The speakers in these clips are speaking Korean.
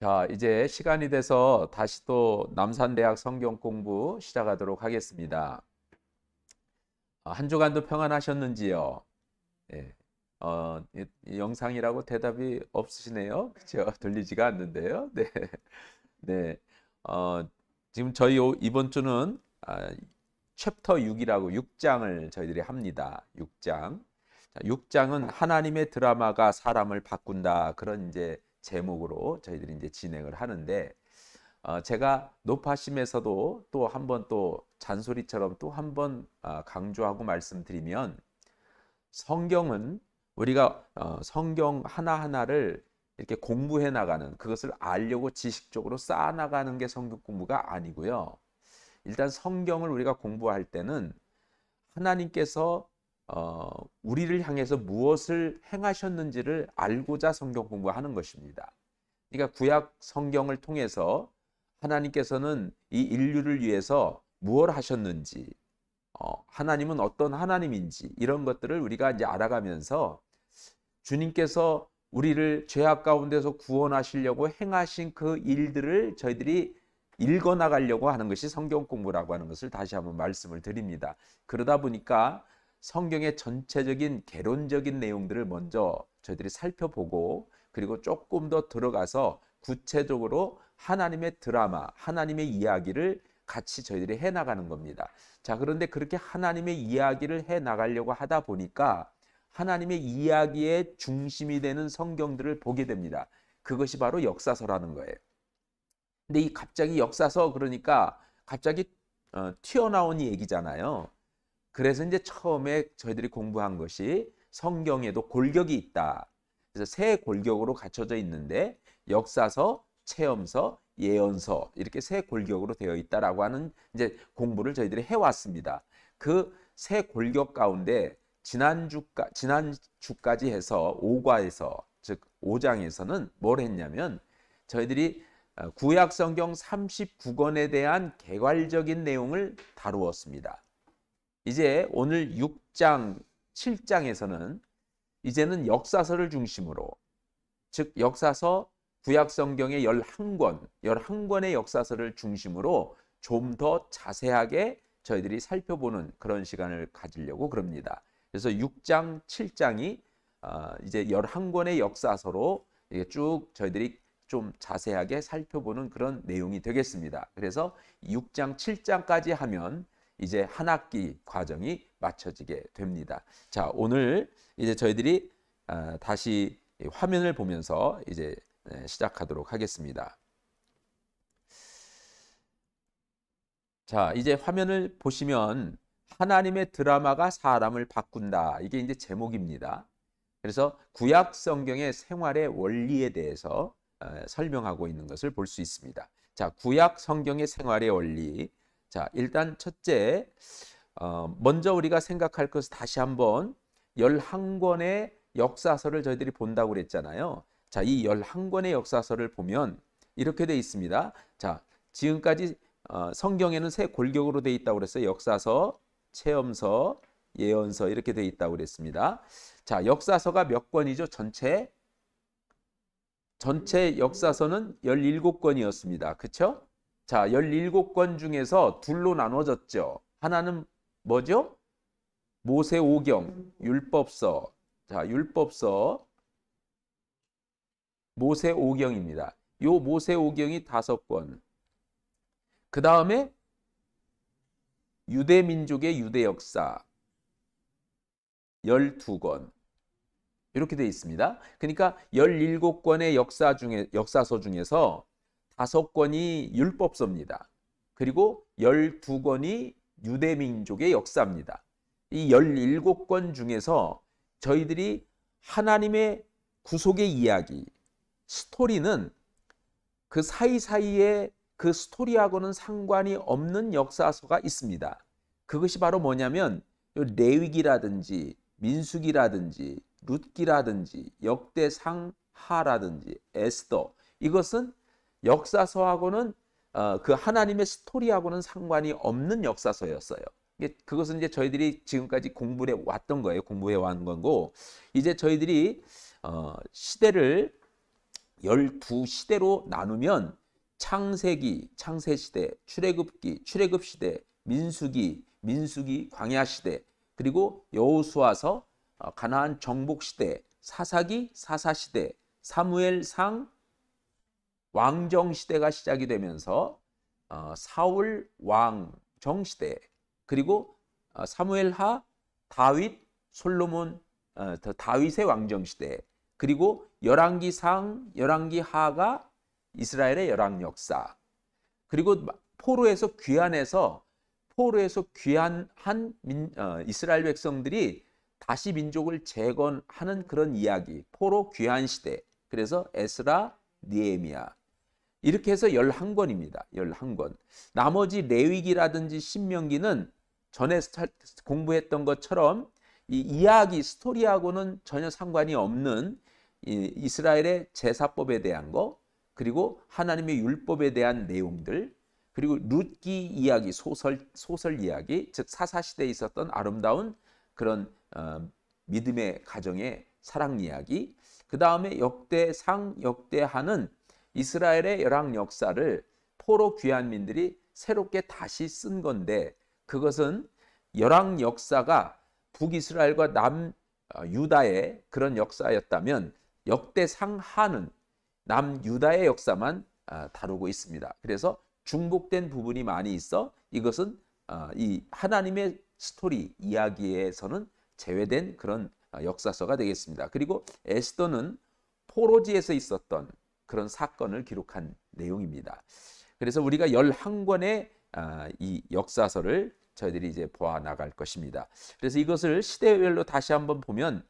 자, 이제 시간이 돼서 다시 또 남산대학 성경 공부 시작하도록 하겠습니다. 한 주간도 평안하셨는지요? 예. 이 영상이라고 대답이 없으시네요. 그죠? 들리지가 않는데요. 네. 네. 어, 지금 저희 이번 주는 챕터 6이라고 6장을 저희들이 합니다. 6장. 자, 6장은 하나님의 드라마가 사람을 바꾼다. 그런 이제 제목으로 저희들이 이제 진행을 하는데 제가 노파심에서도 또 한 번 또 잔소리처럼 또 한 번 강조하고 말씀드리면 성경은 우리가 성경 하나하나를 이렇게 공부해 나가는 그것을 알려고 지식적으로 쌓아 나가는 게 성경 공부가 아니고요. 일단 성경을 우리가 공부할 때는 하나님께서 우리를 향해서 무엇을 행하셨는지를 알고자 성경 공부하는 것입니다. 그러니까 구약 성경을 통해서 하나님께서는 이 인류를 위해서 무엇을 하셨는지, 하나님은 어떤 하나님인지 이런 것들을 우리가 이제 알아가면서 주님께서 우리를 죄악 가운데서 구원하시려고 행하신 그 일들을 저희들이 읽어 나가려고 하는 것이 성경 공부라고 하는 것을 다시 한번 말씀을 드립니다. 그러다 보니까 성경의 전체적인 개론적인 내용들을 먼저 저희들이 살펴보고 그리고 조금 더 들어가서 구체적으로 하나님의 드라마, 하나님의 이야기를 같이 저희들이 해 나가는 겁니다. 자, 그런데 그렇게 하나님의 이야기를 해 나가려고 하다 보니까 하나님의 이야기의 중심이 되는 성경들을 보게 됩니다. 그것이 바로 역사서라는 거예요. 근데 이 갑자기 역사서 그러니까 갑자기 튀어나온 얘기잖아요. 그래서 이제 처음에 저희들이 공부한 것이 성경에도 골격이 있다. 그래서 세 골격으로 갖춰져 있는데 역사서, 체험서, 예언서 이렇게 세 골격으로 되어 있다라고 하는 이제 공부를 저희들이 해왔습니다. 그 세 골격 가운데 지난주까지 해서 5과에서 즉 5장에서는 뭘 했냐면 저희들이 구약 성경 39권에 대한 개괄적인 내용을 다루었습니다. 이제 오늘 6장, 7장에서는 이제는 역사서를 중심으로 즉 역사서 구약 성경의 11권의 역사서를 중심으로 좀 더 자세하게 저희들이 살펴보는 그런 시간을 가지려고 그럽니다. 그래서 6장, 7장이 이제 11권의 역사서로 쭉 저희들이 좀 자세하게 살펴보는 그런 내용이 되겠습니다. 그래서 6장, 7장까지 하면 이제 한 학기 과정이 마쳐지게 됩니다. 자, 오늘 이제 저희들이 다시 화면을 보면서 이제 시작하도록 하겠습니다. 자, 이제 화면을 보시면 하나님의 드라마가 사람을 바꾼다. 이게 이제 제목입니다. 그래서 구약 성경의 생활의 원리에 대해서 설명하고 있는 것을 볼 수 있습니다. 자, 구약 성경의 생활의 원리. 자, 일단 첫째, 먼저 우리가 생각할 것은 다시 한번 11권의 역사서를 저희들이 본다고 그랬잖아요. 자, 이 11권의 역사서를 보면 이렇게 되어 있습니다. 자, 지금까지 성경에는 세 골격으로 되어 있다고 그랬어요. 역사서, 체험서, 예언서 이렇게 되어 있다고 그랬습니다. 자, 역사서가 몇 권이죠? 전체 역사서는 17권이었습니다. 그렇죠? 자, 17권 중에서 둘로 나눠졌죠. 하나는 뭐죠? 모세오경, 율법서. 자, 율법서, 모세오경입니다. 요 모세오경이 5권. 그 다음에 유대민족의 유대역사 12권. 이렇게 되어 있습니다. 그러니까 17권의 역사서 중에서 5권이 율법서입니다. 그리고 12권이 유대민족의 역사입니다. 이 17권 중에서 저희들이 하나님의 구속의 이야기, 스토리는 그 사이사이에 그 스토리하고는 상관이 없는 역사서가 있습니다. 그것이 바로 뭐냐면 레위기라든지 민수기라든지 룻기라든지 역대상하라든지 에스더 이것은 역사서하고는 그 하나님의 스토리하고는 상관이 없는 역사서였어요. 그것은 이제 저희들이 지금까지 공부해 왔던 거예요. 공부해 왔는 거고 이제 저희들이 시대를 12시대로 나누면 창세기, 창세시대, 출애굽기, 출애굽시대, 민수기, 민수기, 광야시대, 그리고 여호수아서, 가나안 정복시대, 사사기, 사사시대, 사무엘상, 왕정시대가 시작이 되면서 사울 왕정시대, 그리고 사무엘하, 다윗, 솔로몬, 다윗의 왕정시대, 그리고 열왕기상, 열왕기하가 이스라엘의 열왕 역사, 그리고 포로에서 귀환한 이스라엘 백성들이 다시 민족을 재건하는 그런 이야기, 포로 귀환 시대. 그래서 에스라, 느헤미야, 이렇게 해서 11권입니다. 11권. 나머지 레위기라든지 신명기는 전에 공부했던 것처럼 이 이야기, 스토리하고는 전혀 상관이 없는 이스라엘의 제사법에 대한 거, 그리고 하나님의 율법에 대한 내용들, 그리고 룻기 이야기, 소설 이야기, 즉 사사시대에 있었던 아름다운 그런 믿음의 가정의 사랑 이야기, 그 다음에 역대상, 역대하는 이스라엘의 열왕 역사를 포로 귀환민들이 새롭게 다시 쓴 건데, 그것은 열왕 역사가 북이스라엘과 남유다의 그런 역사였다면 역대상하는 남유다의 역사만 다루고 있습니다. 그래서 중복된 부분이 많이 있어 이것은 이 하나님의 스토리 이야기에서는 제외된 그런 역사서가 되겠습니다. 그리고 에스더는 포로지에서 있었던 그런 사건을 기록한 내용입니다. 그래서 우리가 11권의 이 역사서를 저희들이 이제 보아 나갈 것입니다. 그래서 이것을 시대별로 다시 한번 보면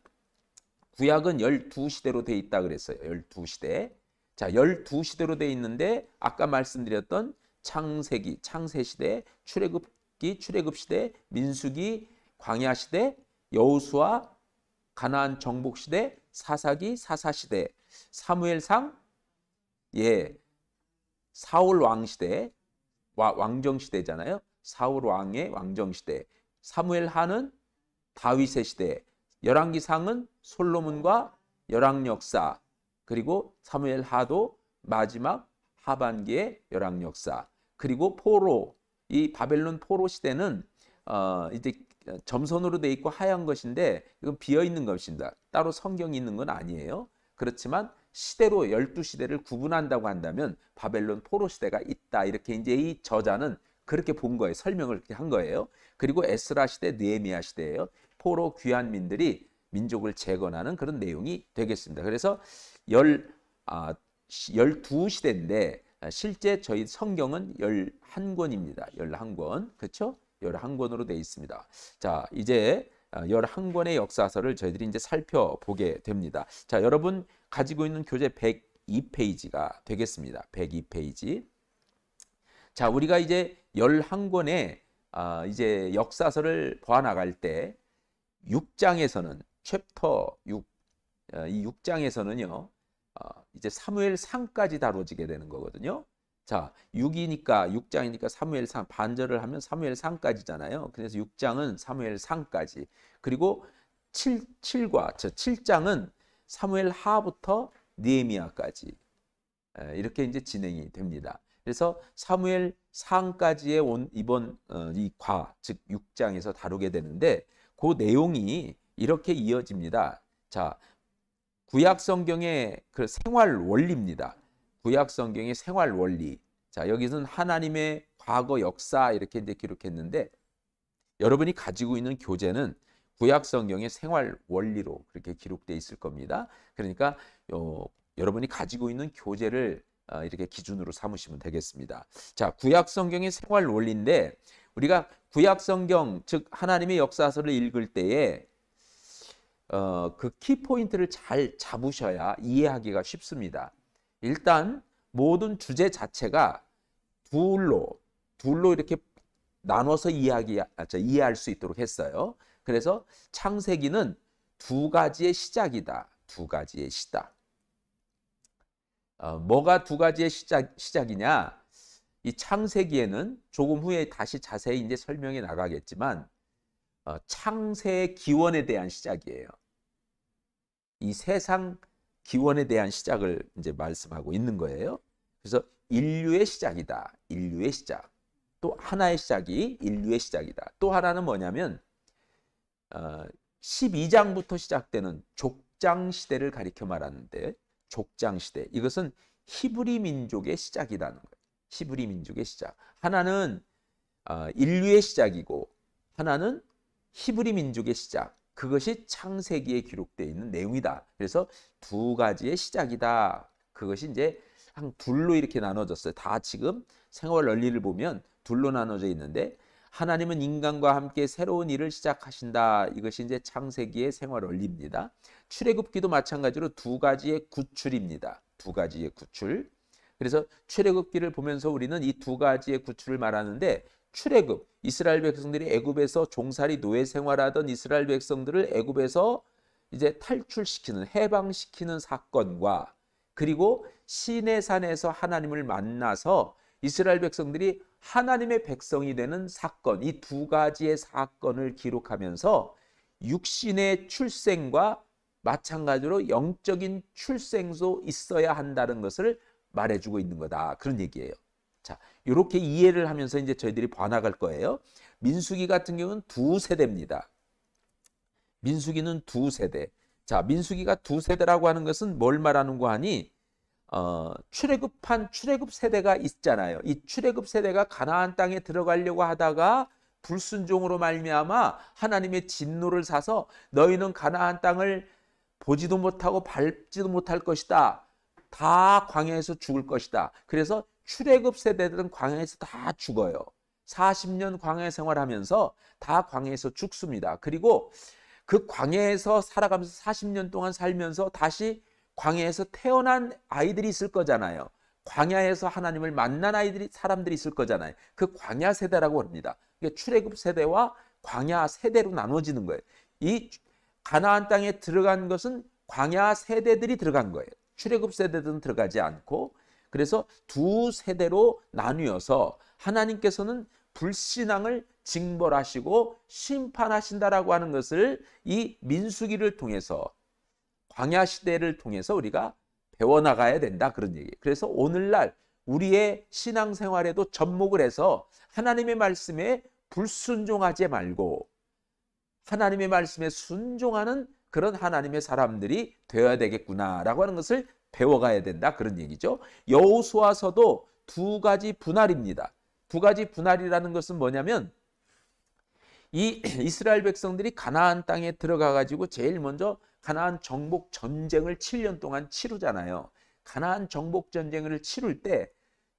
구약은 12시대로 돼 있다 그랬어요. 12시대. 자, 12시대로 돼 있는데 아까 말씀드렸던 창세기, 창세시대, 출애굽기, 출애굽시대, 민수기, 광야시대, 여호수아, 가나안 정복시대, 사사기, 사사시대, 사무엘상, 사울 왕시대, 왕정시대잖아요. 사울 왕의 왕정시대, 사무엘하는 다윗의 시대, 열왕기상은 솔로몬과 열왕역사, 그리고 사무엘하도 마지막 하반기의 열왕역사, 그리고 포로, 이 바벨론 포로 시대는 이제 점선으로 돼 있고 하얀 것인데 이건 비어 있는 것입니다. 따로 성경이 있는 건 아니에요. 그렇지만 시대로 12시대를 구분한다고 한다면 바벨론 포로 시대가 있다. 이렇게 이제 이 저자는 그렇게 본 거예요. 설명을 그렇게 한 거예요. 그리고 에스라 시대, 느헤미야 시대예요. 포로 귀환민들이 민족을 재건하는 그런 내용이 되겠습니다. 그래서 12시대인데 실제 저희 성경은 11권입니다. 11권. 그렇죠? 11권으로 되어 있습니다. 자, 이제 11권의 역사서를 저희들이 이제 살펴보게 됩니다. 자, 여러분 가지고 있는 교재 102페이지가 되겠습니다. 102페이지. 자, 우리가 이제 11권의 이제 역사서를 보아 나갈 때 6장에서는 챕터 6, 이 6장에서는요. 이제 사무엘상까지 다뤄지게 되는 거거든요. 자, 6장이니까 사무엘상, 반절을 하면 사무엘상까지잖아요. 그래서 6장은 사무엘상까지. 그리고 7장은 사무엘하부터 느헤미야까지. 이렇게 이제 진행이 됩니다. 그래서 사무엘상까지의 이번 이 즉 6장에서 다루게 되는데 그 내용이 이렇게 이어집니다. 자, 구약 성경의 그 생활 원리입니다. 구약 성경의 생활 원리. 자, 여기서는 하나님의 과거 역사 이렇게 이제 기록했는데 여러분이 가지고 있는 교재는 구약 성경의 생활 원리로 그렇게 기록되어 있을 겁니다. 그러니까 여러분이 가지고 있는 교재를 이렇게 기준으로 삼으시면 되겠습니다. 자, 구약 성경의 생활 원리인데 우리가 구약 성경 즉 하나님의 역사서를 읽을 때에 그 키포인트를 잘 잡으셔야 이해하기가 쉽습니다. 일단 모든 주제 자체가 둘로 이렇게 나눠서 이해할 수 있도록 했어요. 그래서 창세기는 두 가지의 시작이다. 두 가지의 시다. 뭐가 두 가지의 시작이냐? 이 창세기에는 조금 후에 다시 자세히 이제 설명해 나가겠지만 창세의 기원에 대한 시작이에요. 이 세상 기원에 대한 시작을 이제 말씀하고 있는 거예요. 그래서 인류의 시작이다. 인류의 시작. 또 하나의 시작이 인류의 시작이다. 또 하나는 뭐냐면 12장부터 시작되는 족장 시대를 가리켜 말하는데, 족장 시대, 이것은 히브리 민족의 시작이라는 거예요. 히브리 민족의 시작. 하나는 인류의 시작이고 하나는 히브리 민족의 시작. 그것이 창세기에 기록되어 있는 내용이다. 그래서 두 가지의 시작이다. 그것이 이제 한 둘로 이렇게 나눠졌어요. 다 지금 생활 원리를 보면 둘로 나눠져 있는데, 하나님은 인간과 함께 새로운 일을 시작하신다. 이것이 이제 창세기의 생활 원리입니다. 출애굽기도 마찬가지로 두 가지의 구출입니다. 두 가지의 구출. 그래서 출애굽기를 보면서 우리는 이 두 가지의 구출을 말하는데, 출애굽, 이스라엘 백성들이 애굽에서 종살이 노예 생활하던 이스라엘 백성들을 애굽에서 이제 탈출시키는, 해방시키는 사건과, 그리고 시내산에서 하나님을 만나서 이스라엘 백성들이 하나님의 백성이 되는 사건, 이 두 가지의 사건을 기록하면서 육신의 출생과 마찬가지로 영적인 출생도 있어야 한다는 것을 말해주고 있는 거다. 그런 얘기예요. 자, 이렇게 이해를 하면서 이제 저희들이 반학할 거예요. 민수기 같은 경우는 두 세대입니다. 민수기는 두 세대. 자, 민수기가 두 세대라고 하는 것은 뭘 말하는 거 하니, 출애굽한 출애굽 세대가 있잖아요. 이 출애굽 세대가 가나안 땅에 들어가려고 하다가 불순종으로 말미암아 하나님의 진노를 사서 너희는 가나안 땅을 보지도 못하고 밟지도 못할 것이다. 다 광야에서 죽을 것이다. 그래서 출애굽 세대들은 광야에서 다 죽어요. 40년 광야 생활하면서 다 광야에서 죽습니다. 그리고 그 광야에서 살아가면서 40년 동안 살면서 다시 광야에서 태어난 아이들이 있을 거잖아요. 광야에서 하나님을 만난 사람들이 있을 거잖아요. 그 광야 세대라고 합니다. 출애굽 세대와 광야 세대로 나눠지는 거예요. 이 가나안 땅에 들어간 것은 광야 세대들이 들어간 거예요. 출애굽 세대들은 들어가지 않고, 그래서 두 세대로 나뉘어서 하나님께서는 불신앙을 징벌하시고 심판하신다라고 하는 것을 이 민수기를 통해서, 광야 시대를 통해서 우리가 배워나가야 된다, 그런 얘기예요. 그래서 오늘날 우리의 신앙생활에도 접목을 해서 하나님의 말씀에 불순종하지 말고 하나님의 말씀에 순종하는 그런 하나님의 사람들이 되어야 되겠구나라고 하는 것을 배워가야 된다, 그런 얘기죠. 여호수아서도 두 가지 분할입니다. 두 가지 분할이라는 것은 뭐냐면, 이 이스라엘 백성들이 가나안 땅에 들어가 가지고 제일 먼저 가나안 정복 전쟁을 7년 동안 치르잖아요. 가나안 정복 전쟁을 치를 때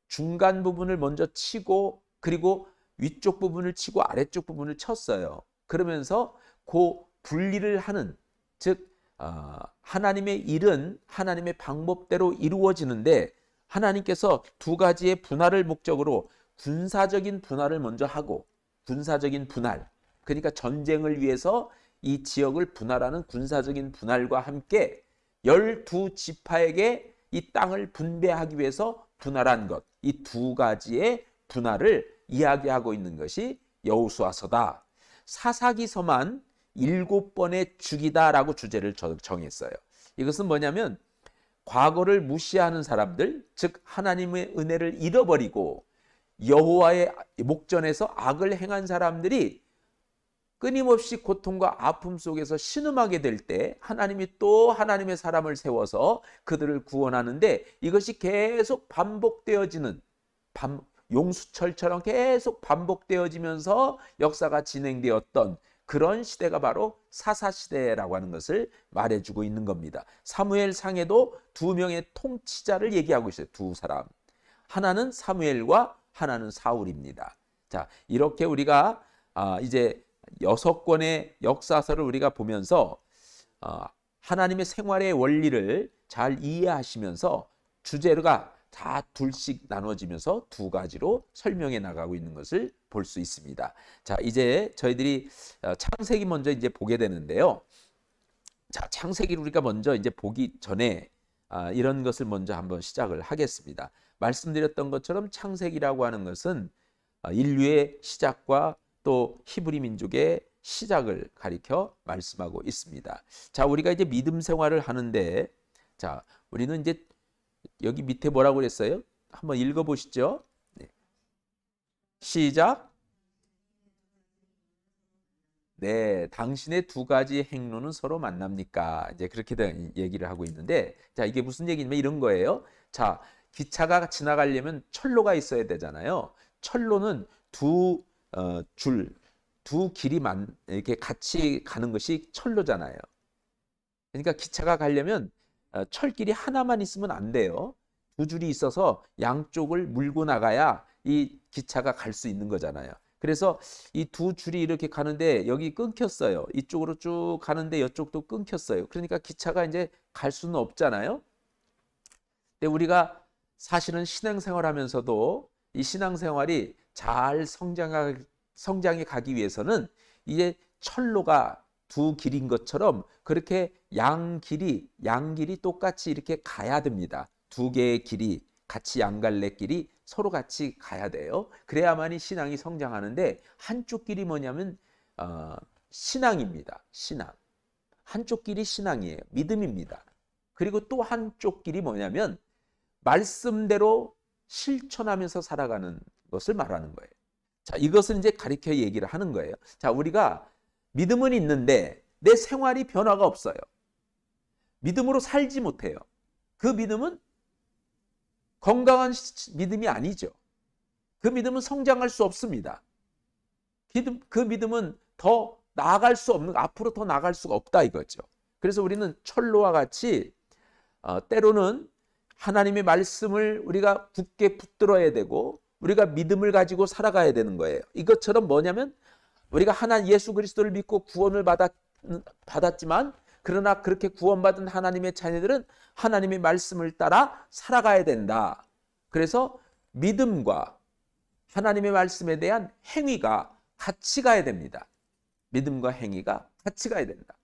중간 부분을 먼저 치고, 그리고 위쪽 부분을 치고 아래쪽 부분을 쳤어요. 그러면서 그 분리를 하는, 즉 하나님의 일은 하나님의 방법대로 이루어지는데, 하나님께서 두 가지의 분할을 목적으로 군사적인 분할을 먼저 하고, 군사적인 분할, 그러니까 전쟁을 위해서 이 지역을 분할하는 군사적인 분할과 함께 12지파에게 이 땅을 분배하기 위해서 분할한 것, 이 두 가지의 분할을 이야기하고 있는 것이 여호수아서다. 사사기서만 7번의 죽이다라고 주제를 정했어요. 이것은 뭐냐면, 과거를 무시하는 사람들, 즉 하나님의 은혜를 잃어버리고 여호와의 목전에서 악을 행한 사람들이 끊임없이 고통과 아픔 속에서 신음하게 될 때 하나님이 또 하나님의 사람을 세워서 그들을 구원하는데, 이것이 계속 반복되어지는, 용수철처럼 계속 반복되어지면서 역사가 진행되었던 그런 시대가 바로 사사시대라고 하는 것을 말해주고 있는 겁니다. 사무엘상에도 두 명의 통치자를 얘기하고 있어요. 두 사람. 하나는 사무엘과 하나는 사울입니다. 자, 이렇게 우리가 이제 6권의 역사서를 우리가 보면서 하나님의 생활의 원리를 잘 이해하시면서 주제가 다 둘씩 나눠지면서 두 가지로 설명해 나가고 있는 것을 볼 수 있습니다. 자, 이제 저희들이 창세기 먼저 이제 보게 되는데요. 자, 창세기를 우리가 먼저 이제 보기 전에 이런 것을 먼저 한번 시작을 하겠습니다. 말씀드렸던 것처럼 창세기라고 하는 것은 인류의 시작과 또 히브리 민족의 시작을 가리켜 말씀하고 있습니다. 자, 우리가 이제 믿음 생활을 하는데 자, 우리는 이제 여기 밑에 뭐라고 그랬어요? 한번 읽어보시죠. 네. 시작. 네, 당신의 두 가지 행로는 서로 만납니까? 이제 그렇게 얘기를 하고 있는데, 자, 이게 무슨 얘기냐면 이런 거예요. 자, 기차가 지나가려면 철로가 있어야 되잖아요. 철로는 두 길이 이렇게 같이 가는 것이 철로잖아요. 그러니까 기차가 가려면 철길이 하나만 있으면 안 돼요. 두 줄이 있어서 양쪽을 물고 나가야 이 기차가 갈 수 있는 거잖아요. 그래서 이 두 줄이 이렇게 가는데 여기 끊겼어요. 이쪽으로 쭉 가는데 이쪽도 끊겼어요. 그러니까 기차가 이제 갈 수는 없잖아요. 근데 우리가 사실은 신앙생활하면서도 이 신앙생활이 잘 성장해 가기 위해서는 이제 철로가 두 길인 것처럼 그렇게 양길이 똑같이 이렇게 가야 됩니다. 두 개의 길이 같이 양갈래길이 서로 같이 가야 돼요. 그래야만이 신앙이 성장하는데 한쪽 길이 뭐냐면 신앙입니다. 신앙. 한쪽 길이 신앙이에요. 믿음입니다. 그리고 또 한쪽 길이 뭐냐면 말씀대로 실천하면서 살아가는 것을 말하는 거예요. 자, 이것을 이제 가리켜 얘기를 하는 거예요. 자, 우리가 믿음은 있는데 내 생활이 변화가 없어요. 믿음으로 살지 못해요. 그 믿음은 건강한 믿음이 아니죠. 그 믿음은 성장할 수 없습니다. 그 믿음은 더 나아갈 수 없는, 앞으로 더 나아갈 수가 없다 이거죠. 그래서 우리는 철로와 같이 때로는 하나님의 말씀을 우리가 굳게 붙들어야 되고 우리가 믿음을 가지고 살아가야 되는 거예요. 이것처럼 뭐냐면 우리가 예수 그리스도를 믿고 구원을 받았지만 그러나 그렇게 구원받은 하나님의 자녀들은 하나님의 말씀을 따라 살아가야 된다. 그래서 믿음과 하나님의 말씀에 대한 행위가 같이 가야 됩니다. 믿음과 행위가 같이 가야 된다.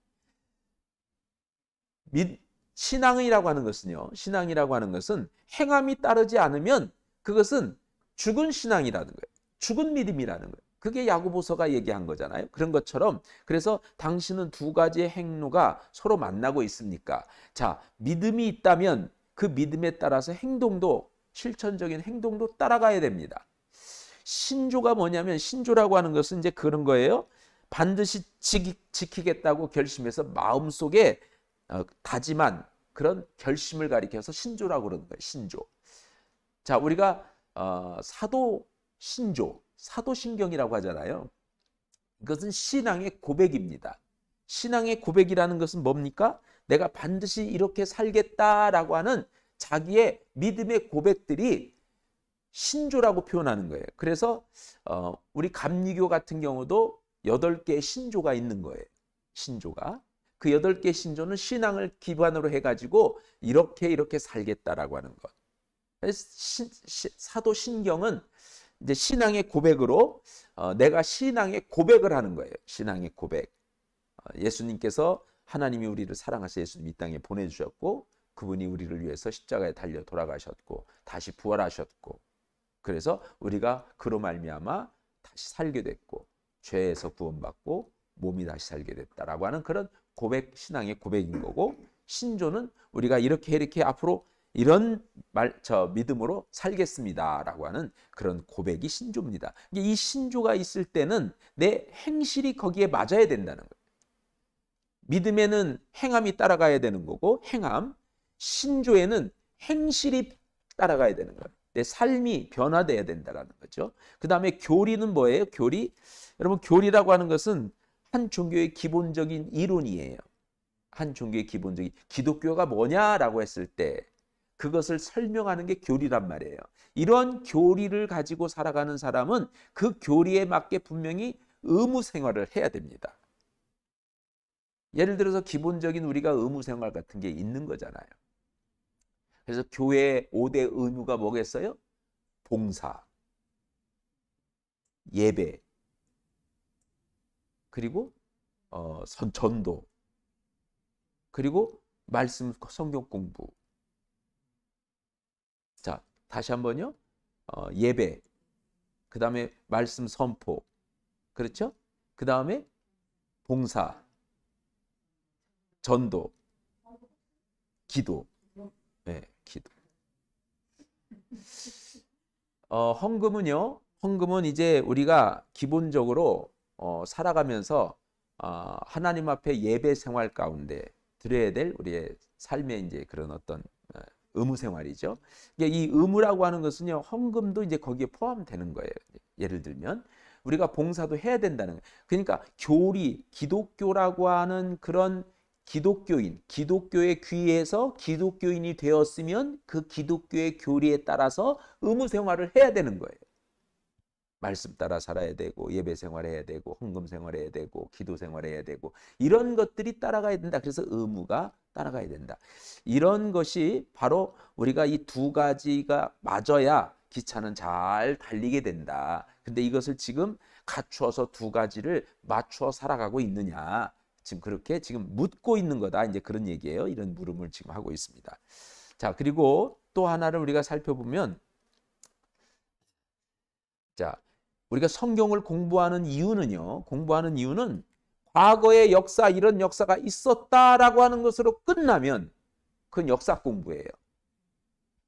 신앙이라고 하는 것은 행함이 따르지 않으면 그것은 죽은 신앙이라는 거예요. 죽은 믿음이라는 거예요. 그게 야고보서가 얘기한 거잖아요. 그런 것처럼 그래서 당신은 두 가지의 행로가 서로 만나고 있습니까? 자, 믿음이 있다면 그 믿음에 따라서 실천적인 행동도 따라가야 됩니다. 신조가 뭐냐면 신조라고 하는 것은 이제 그런 거예요. 반드시 지키겠다고 결심해서 마음속에 다짐한 그런 결심을 가리켜서 신조라고 그러는 거예요. 신조. 자, 우리가 사도신경이라고 하잖아요. 이것은 신앙의 고백입니다. 신앙의 고백이라는 것은 뭡니까? 내가 반드시 이렇게 살겠다라고 하는 자기의 믿음의 고백들이 신조라고 표현하는 거예요. 그래서 우리 감리교 같은 경우도 8개의 신조가 있는 거예요. 신조가. 그 8개의 신조는 신앙을 기반으로 해가지고 이렇게 살겠다라고 하는 것. 사도신경은 이제 신앙의 고백으로 내가 신앙의 고백을 하는 거예요. 신앙의 고백. 예수님께서 하나님이 우리를 사랑하셔서 예수님 이 땅에 보내주셨고 그분이 우리를 위해서 십자가에 달려 돌아가셨고 다시 부활하셨고 그래서 우리가 그로 말미암아 다시 살게 됐고 죄에서 구원받고 몸이 다시 살게 됐다라고 하는 그런 고백, 신앙의 고백인 거고 신조는 우리가 이렇게 앞으로 이런 믿음으로 살겠습니다라고 하는 그런 고백이 신조입니다. 이 신조가 있을 때는 내 행실이 거기에 맞아야 된다는 거예요. 믿음에는 행함이 따라가야 되는 거고 신조에는 행실이 따라가야 되는 거예요. 내 삶이 변화돼야 된다는 거죠. 그 다음에 교리는 뭐예요? 여러분 교리라고 하는 것은 한 종교의 기본적인 이론이에요. 한 종교의 기본적인 기독교가 뭐냐라고 했을 때 그것을 설명하는 게 교리란 말이에요. 이런 교리를 가지고 살아가는 사람은 그 교리에 맞게 분명히 의무 생활을 해야 됩니다. 예를 들어서 기본적인 우리가 의무 생활 같은 게 있는 거잖아요. 그래서 교회의 5대 의무가 뭐겠어요? 봉사, 예배, 그리고 전도, 그리고 말씀 성경 공부. 자, 다시 한번요. 예배, 그 다음에 말씀 선포, 그렇죠? 그 다음에 봉사, 전도, 기도. 네, 기도. 헌금은요. 헌금은 이제 우리가 기본적으로 살아가면서 하나님 앞에 예배 생활 가운데 드려야 될 우리의 삶의 이제 그런 어떤 의무 생활이죠. 이 의무라고 하는 것은요, 헌금도 이제 거기에 포함되는 거예요. 예를 들면 우리가 봉사도 해야 된다는 거예요. 그러니까 교리, 기독교라고 하는 그런 기독교인, 기독교에 귀해서 기독교인이 되었으면 그 기독교의 교리에 따라서 의무 생활을 해야 되는 거예요. 말씀 따라 살아야 되고 예배 생활해야 되고 헌금 생활해야 되고 기도 생활해야 되고 이런 것들이 따라가야 된다. 그래서 의무가 따라가야 된다. 이런 것이 바로 우리가 이 두 가지가 맞아야 기차는 잘 달리게 된다. 근데 이것을 지금 갖추어서 두 가지를 맞추어 살아가고 있느냐. 지금 그렇게 지금 묻고 있는 거다. 이제 그런 얘기예요. 이런 물음을 지금 하고 있습니다. 자, 그리고 또 하나를 우리가 살펴보면 자, 우리가 성경을 공부하는 이유는요. 공부하는 이유는 과거의 역사, 이런 역사가 있었다라고 하는 것으로 끝나면 그건 역사 공부예요.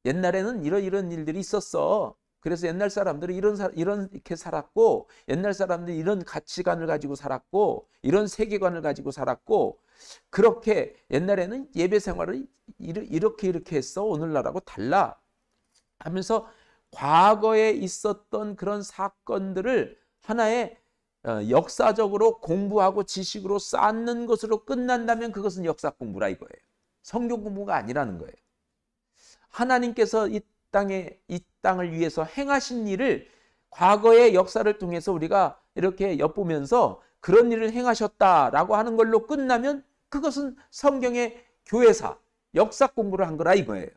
옛날에는 이런 일들이 있었어. 그래서 옛날 사람들은 이렇게 살았고, 옛날 사람들이 이런 가치관을 가지고 살았고, 이런 세계관을 가지고 살았고, 그렇게 옛날에는 예배 생활을 이렇게 했어. 오늘날하고 달라. 하면서 과거에 있었던 그런 사건들을 하나의 역사적으로 공부하고 지식으로 쌓는 것으로 끝난다면 그것은 역사 공부라 이거예요. 성경 공부가 아니라는 거예요. 하나님께서 이 땅을 위해서 행하신 일을 과거의 역사를 통해서 우리가 이렇게 엿보면서 그런 일을 행하셨다라고 하는 걸로 끝나면 그것은 성경의 교회사, 역사 공부를 한 거라 이거예요.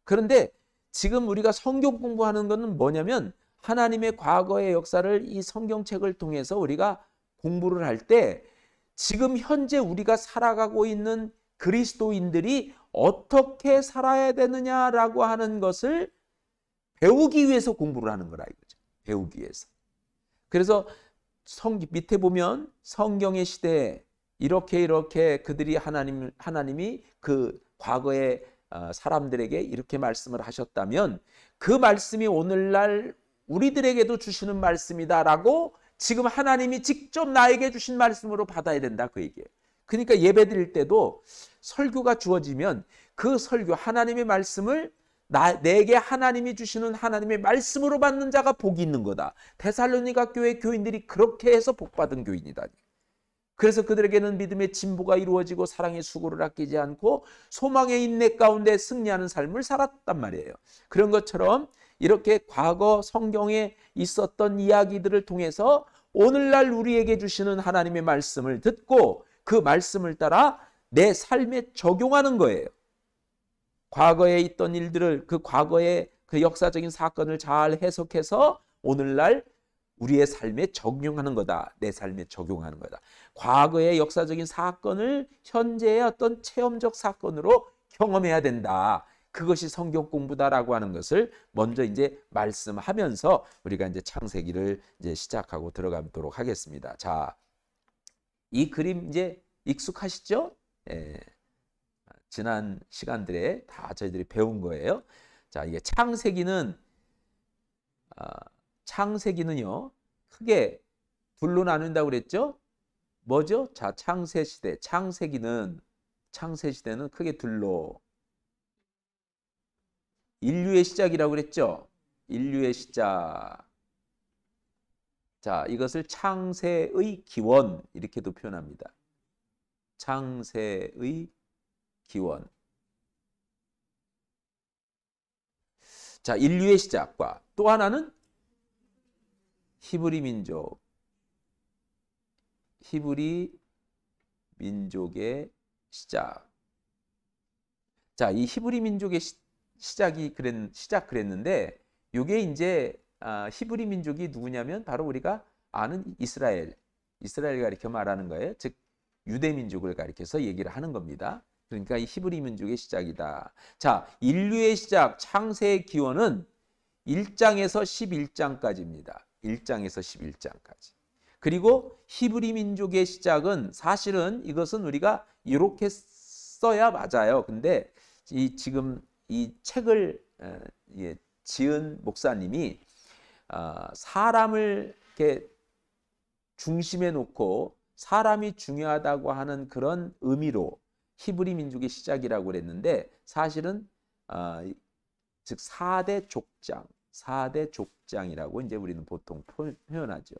그런데 지금 우리가 성경 공부하는 것은 뭐냐면 하나님의 과거의 역사를 이 성경책을 통해서 우리가 공부를 할 때 지금 현재 우리가 살아가고 있는 그리스도인들이 어떻게 살아야 되느냐라고 하는 것을 배우기 위해서 공부를 하는 거라 이거죠. 배우기 위해서. 그래서 밑에 보면 성경의 시대에 이렇게 그들이 하나님이 그 과거의 사람들에게 이렇게 말씀을 하셨다면 그 말씀이 오늘날 우리들에게도 주시는 말씀이다라고 지금 하나님이 직접 나에게 주신 말씀으로 받아야 된다 그 얘기예요. 그러니까 예배 드릴 때도 설교가 주어지면 그 설교 하나님의 말씀을 내게 하나님이 주시는 하나님의 말씀으로 받는 자가 복이 있는 거다. 데살로니가 교회 교인들이 그렇게 해서 복받은 교인이다. 그래서 그들에게는 믿음의 진보가 이루어지고 사랑의 수고를 아끼지 않고 소망의 인내 가운데 승리하는 삶을 살았단 말이에요. 그런 것처럼 이렇게 과거 성경에 있었던 이야기들을 통해서 오늘날 우리에게 주시는 하나님의 말씀을 듣고 그 말씀을 따라 내 삶에 적용하는 거예요. 과거에 있던 일들을 그 과거의 그 역사적인 사건을 잘 해석해서 오늘날 우리의 삶에 적용하는 거다. 내 삶에 적용하는 거다. 과거의 역사적인 사건을 현재의 어떤 체험적 사건으로 경험해야 된다. 그것이 성경 공부다라고 하는 것을 먼저 이제 말씀하면서 우리가 이제 창세기를 이제 시작하고 들어가도록 하겠습니다. 자, 이 그림 이제 익숙하시죠? 예. 지난 시간들에 다 저희들이 배운 거예요. 자, 이게 창세기는요, 크게 둘로 나눈다고 그랬죠? 뭐죠? 자, 창세시대는 크게 둘로. 인류의 시작이라고 그랬죠? 인류의 시작. 자, 이것을 창세의 기원 이렇게도 표현합니다. 창세의 기원. 자, 인류의 시작과 또 하나는 히브리 민족의 시작. 자, 이 히브리 민족의 시작 그랬는데 이게 이제 히브리 민족이 누구냐면 바로 우리가 아는 이스라엘 가리켜 말하는 거예요. 즉 유대 민족을 가리켜서 얘기를 하는 겁니다. 그러니까 이 히브리 민족의 시작이다. 자, 인류의 시작, 창세의 기원은 1장에서 11장까지입니다. 1장에서 11장까지. 그리고 히브리 민족의 시작은 사실은 이것은 우리가 이렇게 써야 맞아요. 근데 지금 이 책을 지은 목사님이 사람을 이렇게 중심에 놓고 사람이 중요하다고 하는 그런 의미로 히브리 민족의 시작이라고 그랬는데 사실은 즉 4대 족장, 4대 족장이라고 이제 우리는 보통 표현하죠.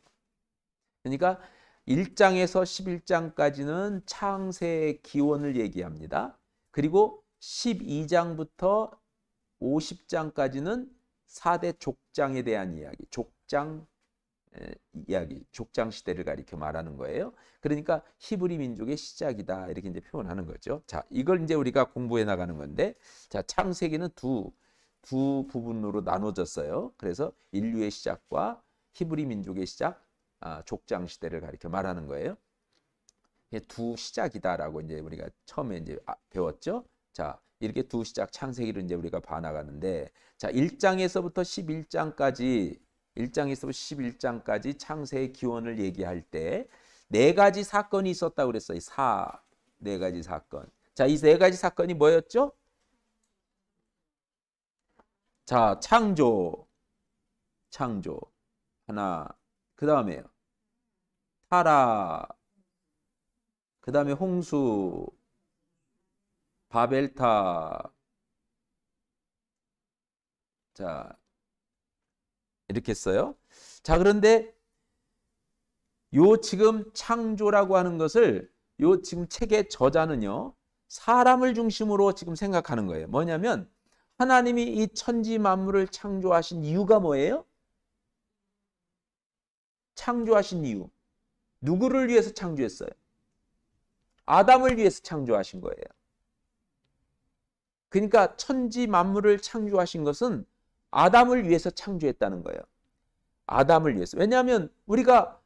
그러니까 1장에서 11장까지는 창세의 기원을 얘기합니다. 그리고 12장부터 50장까지는 4대 족장에 대한 이야기, 족장 이야기, 족장 시대를 가리켜 말하는 거예요. 그러니까 히브리 민족의 시작이다 이렇게 이제 표현하는 거죠. 자, 이걸 이제 우리가 공부해 나가는 건데, 자, 창세기는 두 부분으로 나눠졌어요. 그래서 인류의 시작과 히브리 민족의 시작, 족장 시대를 가리켜 말하는 거예요. 두 시작이다라고 이제 우리가 처음에 이제 배웠죠. 자, 이렇게 두 시작 창세기를 이제 우리가 봐나가는데, 자, 1장에서부터 11장까지 창세의 기원을 얘기할 때 네 가지 사건이 있었다고 그랬어요. 네 가지 사건. 자, 이 네 가지 사건이 뭐였죠? 자, 창조 하나, 그 다음에요 타락, 그 다음에 홍수, 바벨탑. 자, 이렇게 했어요. 자, 그런데 요 지금 창조라고 하는 것을 요 지금 책의 저자는요, 사람을 중심으로 지금 생각하는 거예요. 뭐냐면 하나님이 이 천지 만물을 창조하신 이유가 뭐예요? 창조하신 이유. 누구를 위해서 창조했어요? 아담을 위해서 창조하신 거예요. 그러니까 천지 만물을 창조하신 것은 아담을 위해서 창조했다는 거예요. 아담을 위해서. 왜냐하면 우리가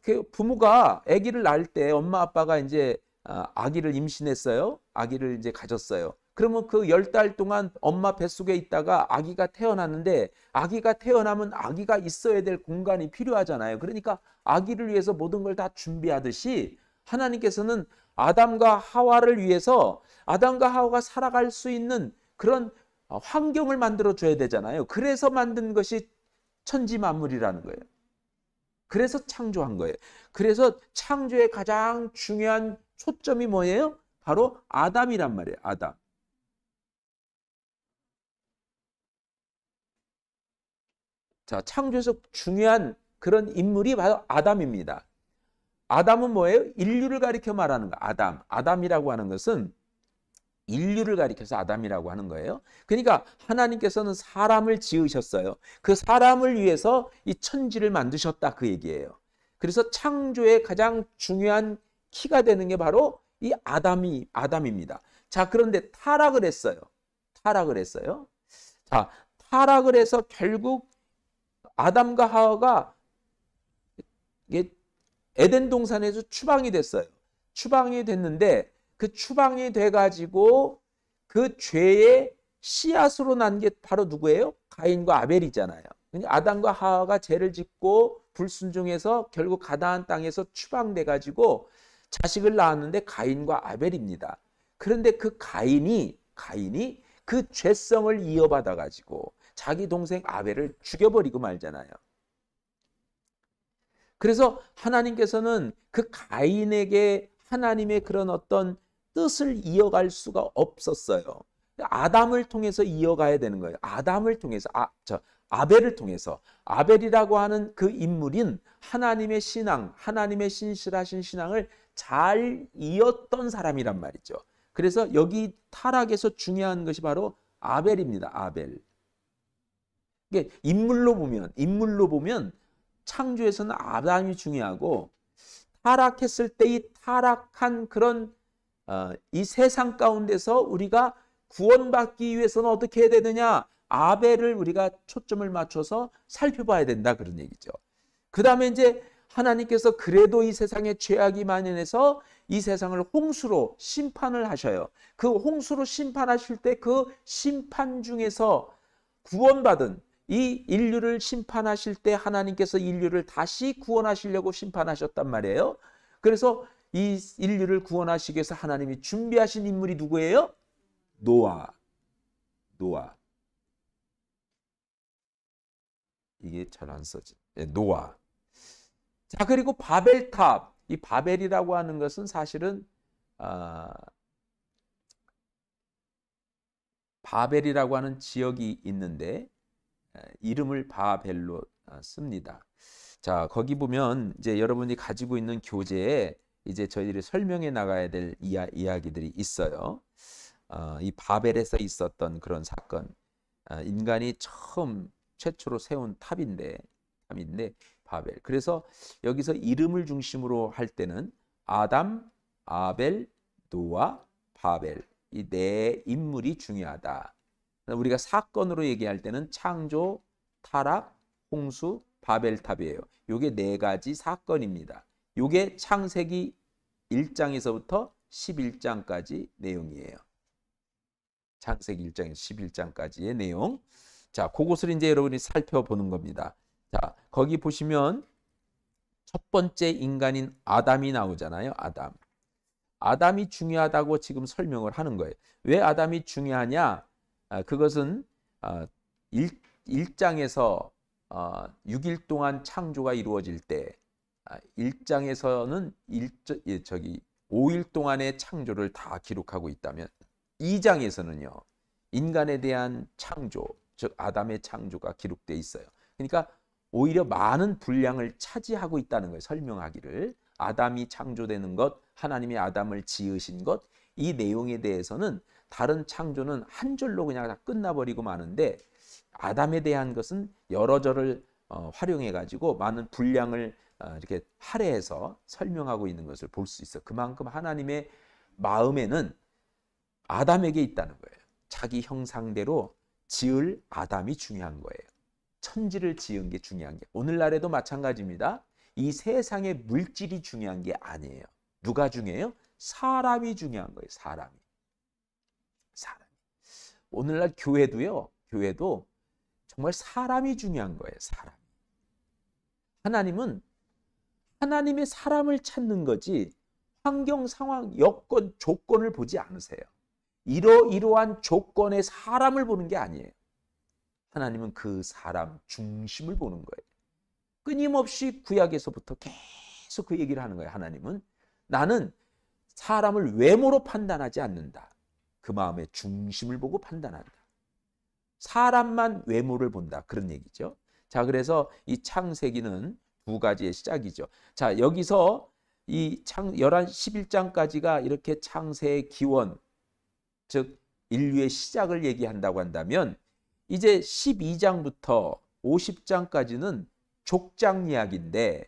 그 부모가 아기를 낳을 때 엄마 아빠가 이제 아기를 임신했어요. 아기를 이제 가졌어요. 그러면 그 10달 동안 엄마 뱃속에 있다가 아기가 태어났는데, 아기가 태어나면 아기가 있어야 될 공간이 필요하잖아요. 그러니까 아기를 위해서 모든 걸 다 준비하듯이 하나님께서는 아담과 하와를 위해서 아담과 하와가 살아갈 수 있는 그런 환경을 만들어 줘야 되잖아요. 그래서 만든 것이 천지 만물이라는 거예요. 그래서 창조한 거예요. 그래서 창조의 가장 중요한 초점이 뭐예요? 바로 아담이란 말이에요. 아담. 자, 창조에서 중요한 그런 인물이 바로 아담입니다. 아담은 뭐예요? 인류를 가리켜 말하는 거. 아담이라고 하는 것은 인류를 가리켜서 아담이라고 하는 거예요. 그러니까 하나님께서는 사람을 지으셨어요. 그 사람을 위해서 이 천지를 만드셨다 그 얘기예요. 그래서 창조의 가장 중요한 키가 되는 게 바로 이 아담입니다. 자, 그런데 타락을 했어요. 자, 타락을 해서 결국 아담과 하와가 에덴 동산에서 추방이 됐어요. 추방이 됐는데 그 추방이 돼가지고 그 죄의 씨앗으로 난 게 바로 누구예요? 가인과 아벨이잖아요. 아담과 하와가 죄를 짓고 불순종해서 결국 가나안 땅에서 추방돼가지고 자식을 낳았는데 가인과 아벨입니다. 그런데 그 가인이 그 죄성을 이어받아가지고 자기 동생 아벨을 죽여버리고 말잖아요. 그래서 하나님께서는 그 가인에게 하나님의 그런 어떤 뜻을 이어갈 수가 없었어요. 아담을 통해서 이어가야 되는 거예요. 아담을 통해서, 아벨을 통해서. 아벨이라고 하는 그 인물인 하나님의 신앙, 하나님의 신실하신 신앙을 잘 이었던 사람이란 말이죠. 그래서 여기 타락에서 중요한 것이 바로 아벨입니다. 아벨. 이게 인물로 보면 창조에서는 아담이 중요하고, 타락했을 때 이 타락한 그런 이 세상 가운데서 우리가 구원받기 위해서는 어떻게 해야 되느냐? 아벨을 우리가 초점을 맞춰서 살펴봐야 된다 그런 얘기죠. 그 다음에 이제 하나님께서 그래도 이 세상에 죄악이 만연해서 이 세상을 홍수로 심판을 하셔요. 그 홍수로 심판하실 때 그 심판 중에서 구원받은 이 인류를 심판하실 때 하나님께서 인류를 다시 구원하시려고 심판하셨단 말이에요. 그래서 이 인류를 구원하시기 위해서 하나님이 준비하신 인물이 누구예요? 노아. 노아. 이게 잘 안 써지. 예, 노아. 자, 그리고 바벨탑. 이 바벨이라고 하는 것은 사실은 바벨이라고 하는 지역이 있는데 이름을 바벨로 씁니다. 자, 거기 보면 이제 여러분이 가지고 있는 교재에 이제 저희들이 설명해 나가야 될 이야기들이 있어요. 이 바벨에서 있었던 그런 사건, 인간이 최초로 세운 탑인데 바벨. 그래서 여기서 이름을 중심으로 할 때는 아담, 아벨, 노아, 바벨 이 네 인물이 중요하다. 우리가 사건으로 얘기할 때는 창조, 타락, 홍수, 바벨탑이에요. 요게 네 가지 사건입니다. 요게 창세기 1장에서부터 11장까지 내용이에요. 창세기 1장에서 11장까지의 내용. 자, 그것을 이제 여러분이 살펴보는 겁니다. 자, 거기 보시면 첫 번째 인간인 아담이 나오잖아요. 아담이 중요하다고 지금 설명을 하는 거예요. 왜 아담이 중요하냐? 그것은 1장에서 6일 동안 창조가 이루어질 때 1장에서는 5일 동안의 창조를 다 기록하고 있다면 2장에서는요. 인간에 대한 창조, 즉 아담의 창조가 기록되어 있어요. 그러니까 오히려 많은 분량을 차지하고 있다는 거예요. 설명하기를. 아담이 창조되는 것, 하나님이 아담을 지으신 것, 이 내용에 대해서는 다른 창조는 한 줄로 그냥 다 끝나버리고 마는데 아담에 대한 것은 여러 절을 활용해 가지고 많은 분량을 이렇게 할애해서 설명하고 있는 것을 볼 수 있어. 그만큼 하나님의 마음에는 아담에게 있다는 거예요. 자기 형상대로 지을 아담이 중요한 거예요. 천지를 지은 게 중요한 게. 오늘날에도 마찬가지입니다. 이 세상의 물질이 중요한 게 아니에요. 누가 중요해요? 사람이 중요한 거예요. 사람이. 오늘날 교회도 정말 사람이 중요한 거예요. 사람. 하나님은 하나님의 사람을 찾는 거지 환경, 상황, 여건, 조건을 보지 않으세요. 이러한 조건의 사람을 보는 게 아니에요. 하나님은 그 사람 중심을 보는 거예요. 끊임없이 구약에서부터 계속 그 얘기를 하는 거예요. 하나님은 나는 사람을 외모로 판단하지 않는다. 그 마음의 중심을 보고 판단한다. 사람만 외모를 본다. 그런 얘기죠. 자, 그래서 이 창세기는 두 가지의 시작이죠. 자, 여기서 이 11장까지가 이렇게 창세의 기원, 즉 인류의 시작을 얘기한다고 한다면 이제 12장부터 50장까지는 족장 이야기인데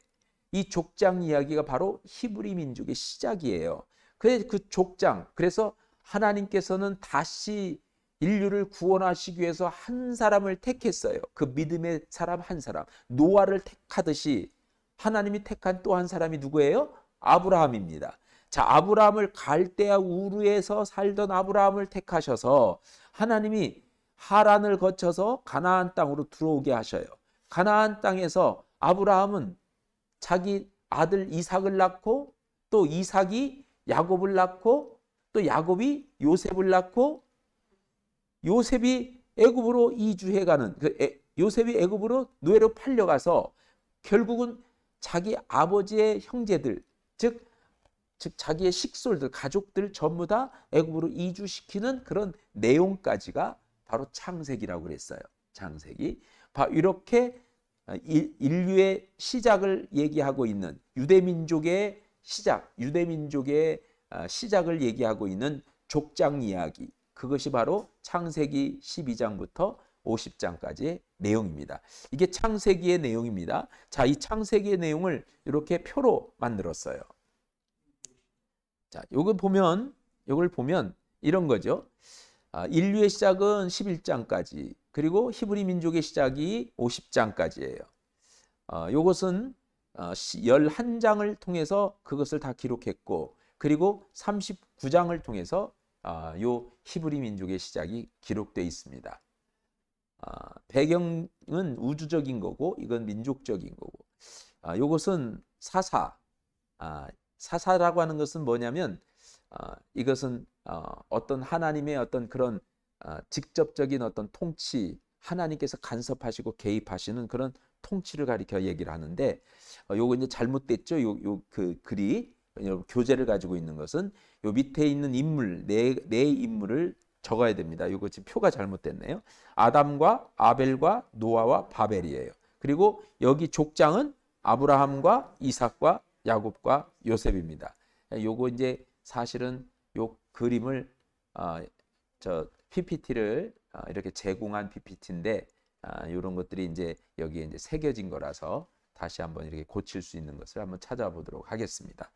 이 족장 이야기가 바로 히브리 민족의 시작이에요. 그 족장, 그래서 하나님께서는 다시 인류를 구원하시기 위해서 한 사람을 택했어요. 그 믿음의 사람 한 사람. 노아를 택하듯이 하나님이 택한 또 한 사람이 누구예요? 아브라함입니다. 자, 아브라함을 갈대아 우르에서 살던 아브라함을 택하셔서 하나님이 하란을 거쳐서 가나안 땅으로 들어오게 하셔요. 가나안 땅에서 아브라함은 자기 아들 이삭을 낳고 또 이삭이 야곱을 낳고 또 야곱이 요셉을 낳고 요셉이 애굽으로 이주해가는 요셉이 애굽으로 노예로 팔려가서 결국은 자기 아버지의 형제들 즉 자기의 식솔들 가족들 전부 다 애굽으로 이주시키는 그런 내용까지가 바로 창세기라고 그랬어요. 창세기. 이렇게 인류의 시작을 얘기하고 있는 유대민족의 시작을 얘기하고 있는 족장 이야기. 그것이 바로 창세기 12장부터 50장까지의 내용입니다. 이게 창세기의 내용입니다. 자, 이 창세기의 내용을 이렇게 표로 만들었어요. 자, 이걸 보면 이런 거죠. 인류의 시작은 11장까지, 그리고 히브리 민족의 시작이 50장까지예요. 이것은 11장을 통해서 그것을 다 기록했고, 그리고 39장을 통해서 요 히브리 민족의 시작이 기록되어 있습니다. 배경은 우주적인 거고, 이건 민족적인 거고. 이것은 사사라고 하는 것은 뭐냐면 이것은 어떤 하나님의 어떤 그런 직접적인 어떤 통치, 하나님께서 간섭하시고 개입하시는 그런 통치를 가리켜 얘기를 하는데, 요거 이제 잘못됐죠. 그 글이 교재를 가지고 있는 것은 요 밑에 있는 인물 네 인물을 적어야 됩니다. 요거 지금 표가 잘못됐네요. 아담과 아벨과 노아와 바벨이에요. 그리고 여기 족장은 아브라함과 이삭과 야곱과 요셉입니다. 요거 이제 사실은 요 그림을 저 PPT를 이렇게 제공한 PPT인데 이런 것들이 이제 여기에 이제 새겨진 거라서 다시 한번 이렇게 고칠 수 있는 것을 한번 찾아보도록 하겠습니다.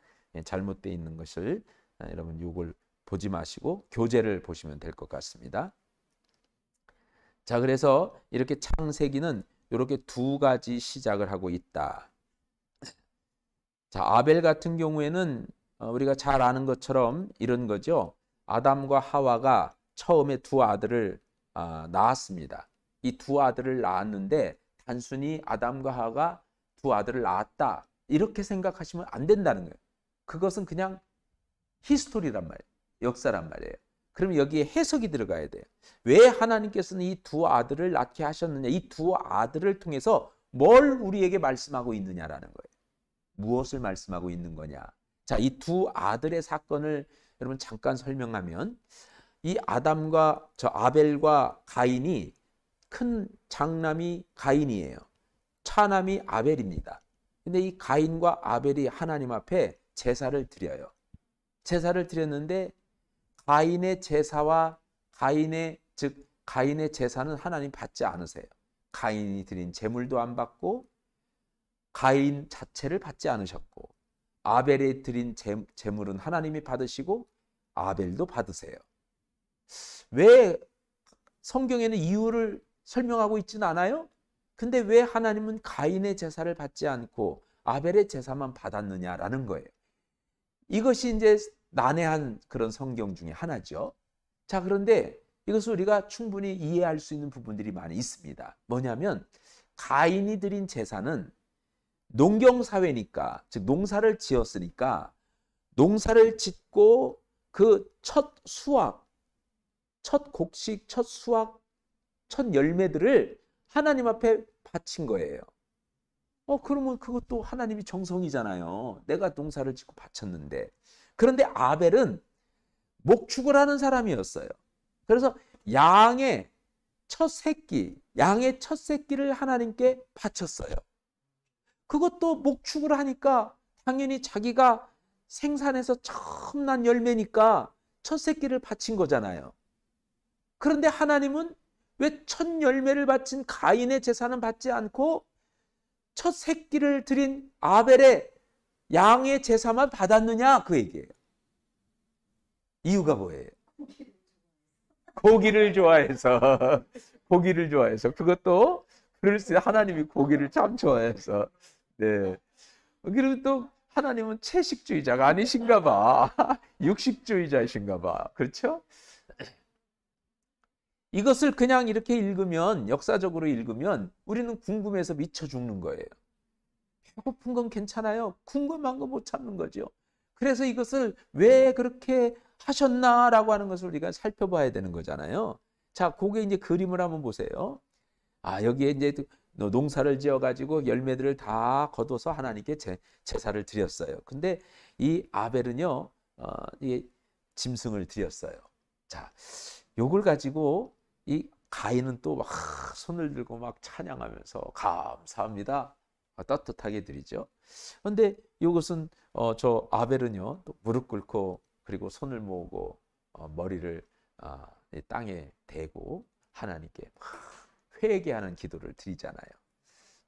잘못되어 있는 것을 여러분 요걸 보지 마시고 교재를 보시면 될 것 같습니다. 자, 그래서 이렇게 창세기는 이렇게 두 가지 시작을 하고 있다. 자, 아벨 같은 경우에는 우리가 잘 아는 것처럼 이런 거죠. 아담과 하와가 처음에 두 아들을 낳았습니다. 이 두 아들을 낳았는데 단순히 아담과 하와가 두 아들을 낳았다 이렇게 생각하시면 안 된다는 거예요. 그것은 그냥 히스토리란 말이에요. 역사란 말이에요. 그럼 여기에 해석이 들어가야 돼요. 왜 하나님께서는 이 두 아들을 낳게 하셨느냐, 이 두 아들을 통해서 뭘 우리에게 말씀하고 있느냐라는 거예요. 무엇을 말씀하고 있는 거냐. 자, 이 두 아들의 사건을 여러분 잠깐 설명하면, 이 아담과 아벨과 가인이, 큰 장남이 가인이에요. 차남이 아벨입니다. 근데 이 가인과 아벨이 하나님 앞에 제사를 드려요. 제사를 드렸는데 가인의 제사와 가인의 제사는 하나님 받지 않으세요. 가인이 드린 제물도 안 받고 가인 자체를 받지 않으셨고, 아벨이 드린 제물은 하나님이 받으시고 아벨도 받으세요. 왜 성경에는 이유를 설명하고 있지는 않아요? 근데 왜 하나님은 가인의 제사를 받지 않고 아벨의 제사만 받았느냐라는 거예요. 이것이 이제 난해한 그런 성경 중에 하나죠. 자, 그런데 이것을 우리가 충분히 이해할 수 있는 부분들이 많이 있습니다. 뭐냐면 가인이 드린 제사는 농경사회니까, 즉 농사를 지었으니까 농사를 짓고 그 첫 수확, 첫 곡식, 첫 수확, 첫 열매들을 하나님 앞에 바친 거예요. 그러면 그것도 하나님이 정성이잖아요. 내가 농사를 짓고 바쳤는데. 그런데 아벨은 목축을 하는 사람이었어요. 그래서 양의 첫 새끼를 하나님께 바쳤어요. 그것도 목축을 하니까 당연히 자기가 생산해서 처음 난 열매니까 첫 새끼를 바친 거잖아요. 그런데 하나님은 왜 첫 열매를 바친 가인의 제사는 받지 않고 첫 새끼를 드린 아벨의 양의 제사만 받았느냐, 그 얘기예요. 이유가 뭐예요? 고기를 좋아해서. 고기를 좋아해서. 그것도 그럴 수 있어요. 하나님이 고기를 참 좋아해서. 네. 그리고 또 하나님은 채식주의자가 아니신가 봐. 육식주의자이신가 봐. 그렇죠? 이것을 그냥 이렇게 읽으면, 역사적으로 읽으면 우리는 궁금해서 미쳐 죽는 거예요. 배고픈 건 괜찮아요. 궁금한 거 못 참는 거죠. 그래서 이것을 왜 그렇게 하셨나라고 하는 것을 우리가 살펴봐야 되는 거잖아요. 자, 그게 이제 그림을 한번 보세요. 여기에 이제 농사를 지어가지고 열매들을 다 거둬서 하나님께 제사를 드렸어요. 근데 이 아벨은요, 이 짐승을 드렸어요. 자, 요걸 가지고 이 가인은 또 막 손을 들고 막 찬양하면서 감사합니다, 떳떳하게 드리죠. 그런데 이것은 저 아벨은요, 또 무릎 꿇고 그리고 손을 모으고 머리를 땅에 대고 하나님께 회개하는 기도를 드리잖아요.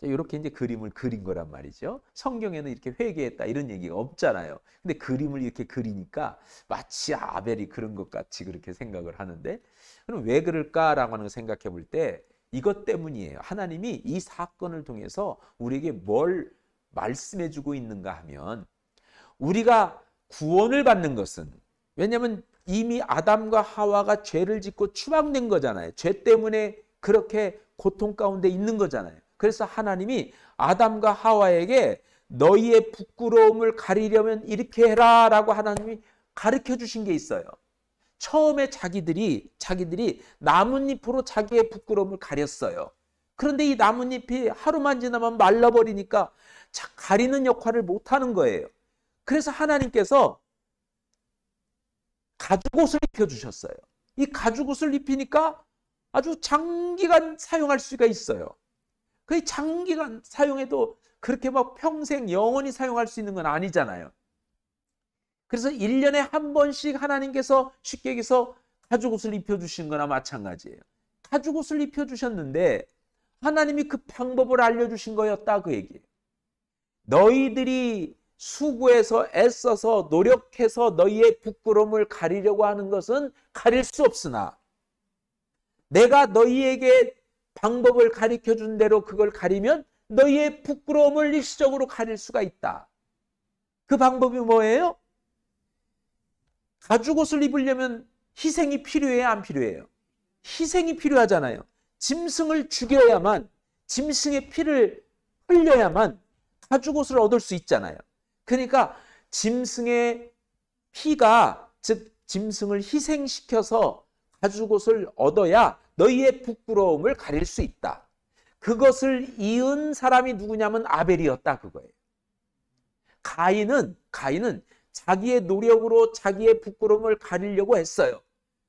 이렇게 이제 그림을 그린 거란 말이죠. 성경에는 이렇게 회개했다 이런 얘기가 없잖아요. 근데 그림을 이렇게 그리니까 마치 아벨이 그런 것 같이 그렇게 생각을 하는데, 그럼 왜 그럴까라고 하는 걸 생각해 볼 때 이것 때문이에요. 하나님이 이 사건을 통해서 우리에게 뭘 말씀해 주고 있는가 하면, 우리가 구원을 받는 것은, 왜냐하면 이미 아담과 하와가 죄를 짓고 추방된 거잖아요. 죄 때문에 그렇게 고통 가운데 있는 거잖아요. 그래서 하나님이 아담과 하와에게 너희의 부끄러움을 가리려면 이렇게 해라 라고 하나님이 가르쳐 주신 게 있어요. 처음에 자기들이 나뭇잎으로 자기의 부끄러움을 가렸어요. 그런데 이 나뭇잎이 하루만 지나면 말라버리니까 가리는 역할을 못하는 거예요. 그래서 하나님께서 가죽옷을 입혀주셨어요. 이 가죽옷을 입히니까 아주 장기간 사용할 수가 있어요. 그 장기간 사용해도 그렇게 막 평생 영원히 사용할 수 있는 건 아니잖아요. 그래서 1년에 한 번씩 하나님께서 쉽게 얘기해서 가죽옷을 입혀주신 거나 마찬가지예요. 가죽옷을 입혀주셨는데 하나님이 그 방법을 알려주신 거였다 그 얘기예요. 너희들이 수고해서 애써서 노력해서 너희의 부끄러움을 가리려고 하는 것은 가릴 수 없으나 내가 너희에게 방법을 가르쳐준 대로 그걸 가리면 너희의 부끄러움을 일시적으로 가릴 수가 있다. 그 방법이 뭐예요? 가죽옷을 입으려면 희생이 필요해요, 안 필요해요? 희생이 필요하잖아요. 짐승을 죽여야만, 짐승의 피를 흘려야만 가죽옷을 얻을 수 있잖아요. 그러니까 짐승의 피가, 즉 짐승을 희생시켜서 가죽옷을 얻어야 너희의 부끄러움을 가릴 수 있다. 그것을 이은 사람이 누구냐면 아벨이었다 그거예요. 가인은 자기의 노력으로 자기의 부끄러움을 가리려고 했어요.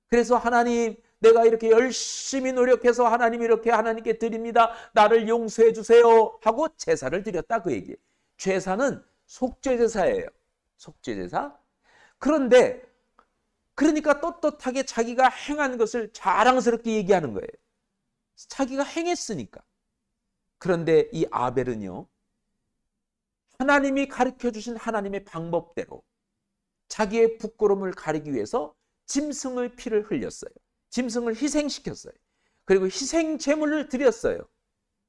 그래서 하나님, 내가 이렇게 열심히 노력해서 하나님 이렇게 하나님께 드립니다. 나를 용서해 주세요 하고 제사를 드렸다 그 얘기예요. 제사는 속죄제사예요. 속죄제사. 그런데 그러니까 떳떳하게 자기가 행한 것을 자랑스럽게 얘기하는 거예요. 자기가 행했으니까. 그런데 이 아벨은요, 하나님이 가르쳐 주신 하나님의 방법대로 자기의 부끄러움을 가리기 위해서 짐승의 피를 흘렸어요. 짐승을 희생시켰어요. 그리고 희생 제물을 드렸어요.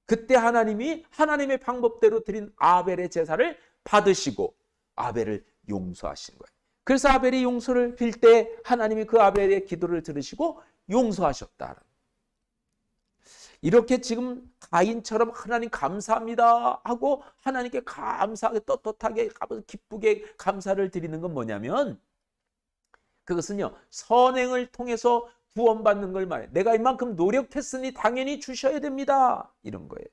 그때 하나님이 하나님의 방법대로 드린 아벨의 제사를 받으시고 아벨을 용서하신 거예요. 그래서 아벨이 용서를 빌 때 하나님이 그 아벨의 기도를 들으시고 용서하셨다. 이렇게 지금 가인처럼 하나님 감사합니다 하고 하나님께 감사하게 떳떳하게 기쁘게 감사를 드리는 건 뭐냐면 그것은요, 선행을 통해서 구원받는 걸 말해요. 내가 이만큼 노력했으니 당연히 주셔야 됩니다. 이런 거예요.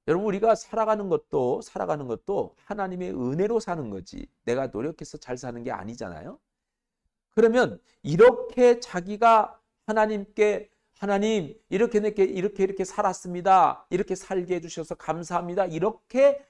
여러분, 우리가 살아가는 것도 하나님의 은혜로 사는 거지 내가 노력해서 잘 사는 게 아니잖아요. 그러면 이렇게 자기가 하나님께 하나님 이렇게 살았습니다. 이렇게 살게 해주셔서 감사합니다. 이렇게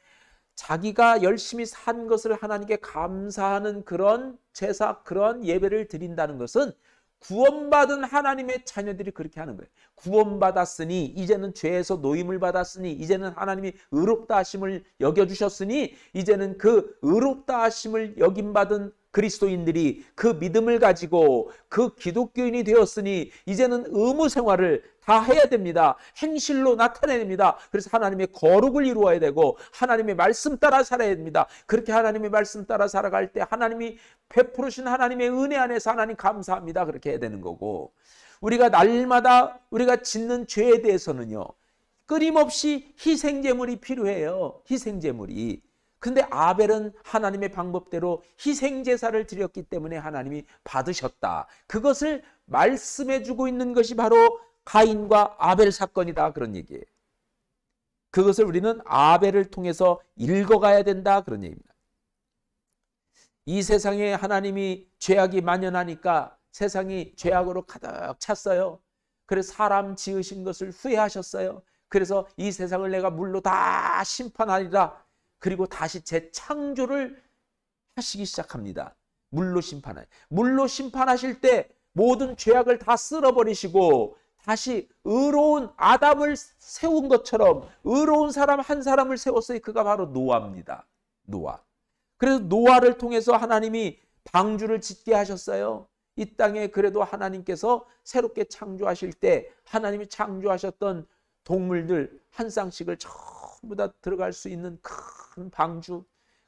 자기가 열심히 산 것을 하나님께 감사하는 그런 제사, 그런 예배를 드린다는 것은 구원받은 하나님의 자녀들이 그렇게 하는 거예요. 구원받았으니 이제는 죄에서 노임을 받았으니 이제는 하나님이 의롭다 하심을 여겨주셨으니 이제는 그 의롭다 하심을 여김받은 그리스도인들이 그 믿음을 가지고 그 기독교인이 되었으니 이제는 의무 생활을 다 해야 됩니다. 행실로 나타내야 됩니다. 그래서 하나님의 거룩을 이루어야 되고 하나님의 말씀 따라 살아야 됩니다. 그렇게 하나님의 말씀 따라 살아갈 때 하나님이 베푸르신 하나님의 은혜 안에서 하나님 감사합니다. 그렇게 해야 되는 거고, 우리가 날마다 우리가 짓는 죄에 대해서는요, 끊임없이 희생제물이 필요해요. 희생제물이. 근데 아벨은 하나님의 방법대로 희생제사를 드렸기 때문에 하나님이 받으셨다. 그것을 말씀해 주고 있는 것이 바로 가인과 아벨 사건이다. 그런 얘기예요. 그것을 우리는 아벨을 통해서 읽어가야 된다. 그런 얘기입니다. 이 세상에 하나님이 죄악이 만연하니까 세상이 죄악으로 가득 찼어요. 그래서 사람 지으신 것을 후회하셨어요. 그래서 이 세상을 내가 물로 다 심판하리라. 그리고 다시 재창조를 하시기 시작합니다. 물로 심판하실 때 모든 죄악을 다 쓸어버리시고 다시 의로운 아담을 세운 것처럼 의로운 사람 한 사람을 세웠어요. 그가 바로 노아입니다. 노아. 그래서 노아를 통해서 하나님이 방주를 짓게 하셨어요. 이 땅에 그래도 하나님께서 새롭게 창조하실 때 하나님이 창조하셨던 동물들 한 쌍씩을 전부 다 들어갈 수 있는 큰 방주,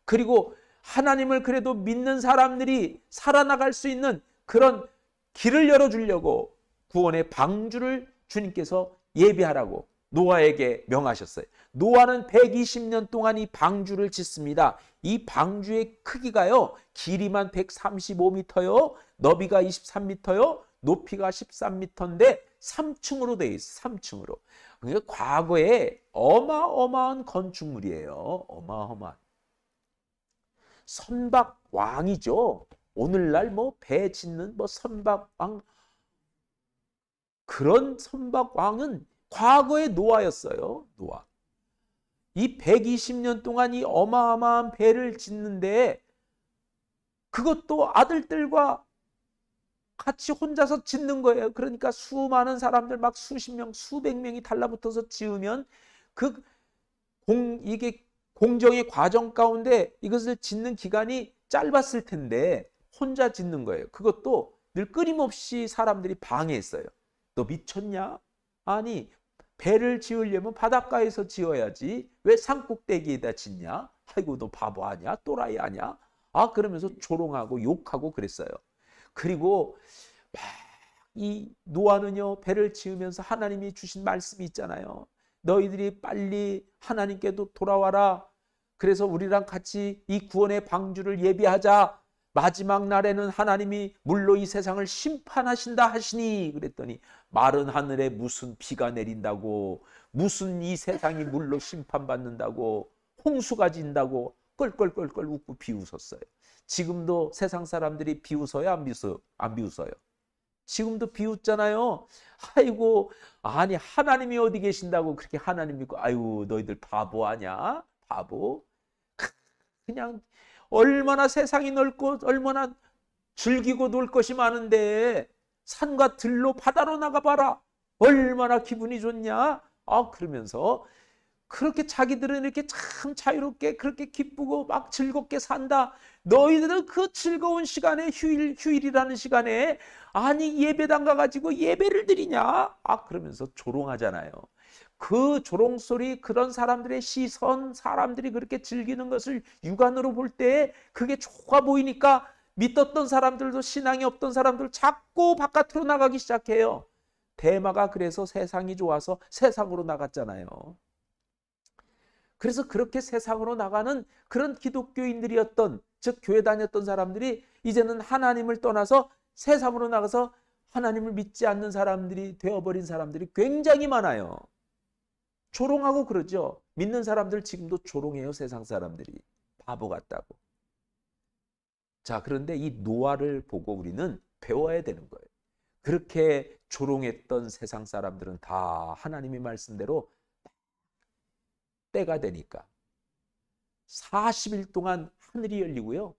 그리고 하나님을 그래도 믿는 사람들이 살아나갈 수 있는 그런 길을 열어주려고 구원의 방주를 주님께서 예비하라고 노아에게 명하셨어요. 노아는 120년 동안 이 방주를 짓습니다. 이 방주의 크기가요, 길이만 135m요, 너비가 23m요, 높이가 13m인데 3층으로 되어 있어. 3층으로. 그러니까 과거에 어마어마한 건축물이에요. 어마어마한. 선박왕이죠. 오늘날 뭐 배 짓는 뭐 선박왕, 그런 선박왕은 과거의 노아였어요. 노아. 이 120년 동안 이 어마어마한 배를 짓는데 그것도 아들들과 같이 혼자서 짓는 거예요. 그러니까 수많은 사람들 막 수십 명, 수백 명이 달라붙어서 지으면 이게 공정의 과정 가운데 이것을 짓는 기간이 짧았을 텐데 혼자 짓는 거예요. 그것도 늘 끊임없이 사람들이 방해했어요. 너 미쳤냐? 아니, 배를 지으려면 바닷가에서 지어야지. 왜 산꼭대기에다 짓냐? 아이고, 너 바보 아니야? 또라이 아니야? 아, 그러면서 조롱하고 욕하고 그랬어요. 그리고 이 노아는요, 배를 지으면서 하나님이 주신 말씀이 있잖아요. 너희들이 빨리 하나님께도 돌아와라. 그래서 우리랑 같이 이 구원의 방주를 예비하자. 마지막 날에는 하나님이 물로 이 세상을 심판하신다 하시니, 그랬더니 마른 하늘에 무슨 비가 내린다고, 무슨 이 세상이 물로 심판받는다고, 홍수가 진다고 껄껄껄껄 웃고 비웃었어요. 지금도 세상 사람들이 비웃어요? 안 비웃어요? 지금도 비웃잖아요. 아이고, 아니 하나님이 어디 계신다고 그렇게 하나님 믿고, 아이고 너희들 바보 아냐? 바보. 그냥 얼마나 세상이 넓고 얼마나 즐기고 놀 것이 많은데 산과 들로 바다로 나가봐라. 얼마나 기분이 좋냐? 아, 그러면서 그렇게 자기들은 이렇게 참 자유롭게 그렇게 기쁘고 막 즐겁게 산다. 너희들은 그 즐거운 시간에 휴일이라는 시간에 아니 예배당 가가지고 예배를 드리냐? 아, 그러면서 조롱하잖아요. 그 조롱소리, 그런 사람들의 시선, 사람들이 그렇게 즐기는 것을 육안으로 볼 때 그게 좋아 보이니까 믿었던 사람들도, 신앙이 없던 사람들 자꾸 바깥으로 나가기 시작해요. 대마가 그래서 세상이 좋아서 세상으로 나갔잖아요. 그래서 그렇게 세상으로 나가는 그런 기독교인들이었던, 즉 교회 다녔던 사람들이 이제는 하나님을 떠나서 세상으로 나가서 하나님을 믿지 않는 사람들이 되어버린 사람들이 굉장히 많아요. 조롱하고 그러죠. 믿는 사람들 지금도 조롱해요. 세상 사람들이. 바보 같다고. 자, 그런데 이 노아를 보고 우리는 배워야 되는 거예요. 그렇게 조롱했던 세상 사람들은 다 하나님의 말씀대로 때가 되니까 40일 동안 하늘이 열리고요.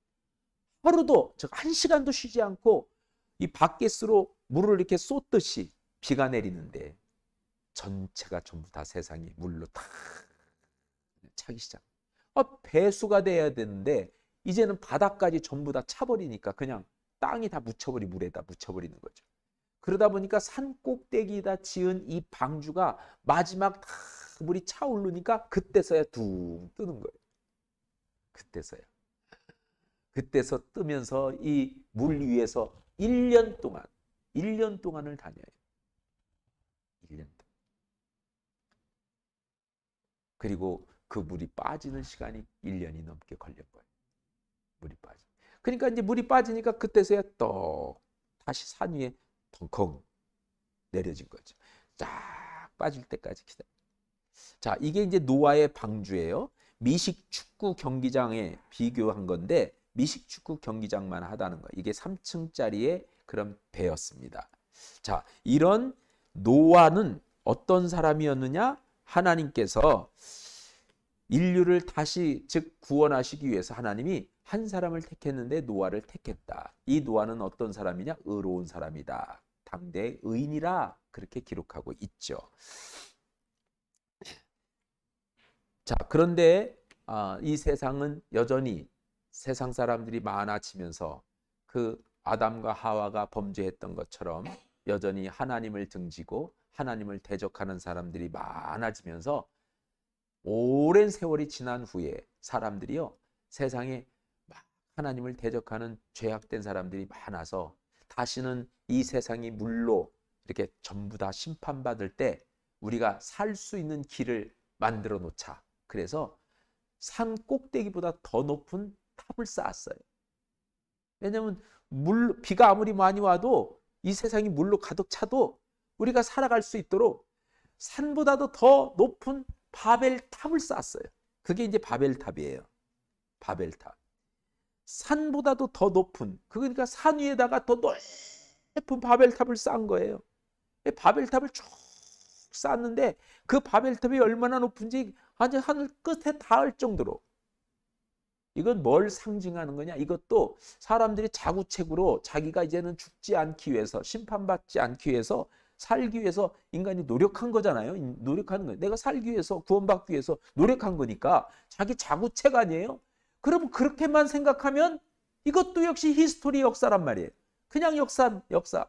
하루도, 즉 1시간도 쉬지 않고 이 바켓으로 물을 이렇게 쏟듯이 비가 내리는데 전체가 전부 다 세상이 물로 다 차기 시작. 배수가 돼야 되는데 이제는 바닥까지 전부 다 차버리니까 그냥 땅이 다 물에다 묻혀버리는 거죠. 그러다 보니까 산 꼭대기에다 지은 이 방주가 마지막 다 물이 차오르니까 그때서야 둥 뜨는 거예요. 그때서 뜨면서 이 물 위에서 1년 동안을 다녀요. 1년 동안. 그리고 그 물이 빠지는 시간이 1년이 넘게 걸린 거예요. 물이 빠지. 그러니까 이제 물이 빠지니까 그때서야 또 다시 산 위에 덩컹 내려진 거죠. 쫙 빠질 때까지 기다려. 자, 이게 이제 노아의 방주예요. 미식 축구 경기장에 비교한 건데 미식 축구 경기장만 하다는 거. 이게 3층짜리의 그런 배였습니다. 자, 이런 노아는 어떤 사람이었느냐? 하나님께서 인류를 다시, 즉 구원하시기 위해서 하나님이 한 사람을 택했는데 노아를 택했다. 이 노아는 어떤 사람이냐? 의로운 사람이다. 당대 의인이라 그렇게 기록하고 있죠. 자, 그런데 이 세상은 여전히 세상 사람들이 많아지면서 그 아담과 하와가 범죄했던 것처럼 여전히 하나님을 등지고 하나님을 대적하는 사람들이 많아지면서 오랜 세월이 지난 후에 사람들이요, 세상에 하나님을 대적하는 죄악된 사람들이 많아서 다시는 이 세상이 물로 이렇게 전부 다 심판받을 때 우리가 살 수 있는 길을 만들어 놓자. 그래서 산 꼭대기보다 더 높은 탑을 쌓았어요. 왜냐하면 비가 아무리 많이 와도 이 세상이 물로 가득 차도 우리가 살아갈 수 있도록 산보다도 더 높은 바벨탑을 쌓았어요. 그게 이제 바벨탑이에요. 바벨탑. 산보다도 더 높은, 그러니까 산 위에다가 더 높은 바벨탑을 쌓은 거예요. 바벨탑을 쭉 쌓았는데 그 바벨탑이 얼마나 높은지 아주 하늘 끝에 닿을 정도로. 이건 뭘 상징하는 거냐? 이것도 사람들이 자구책으로 자기가 이제는 죽지 않기 위해서, 심판받지 않기 위해서, 살기 위해서 인간이 노력한 거잖아요. 노력하는 거예요. 내가 살기 위해서, 구원받기 위해서 노력한 거니까 자기 자구책 아니에요? 그럼 그렇게만 생각하면 이것도 역시 히스토리 역사란 말이에요. 그냥 역사,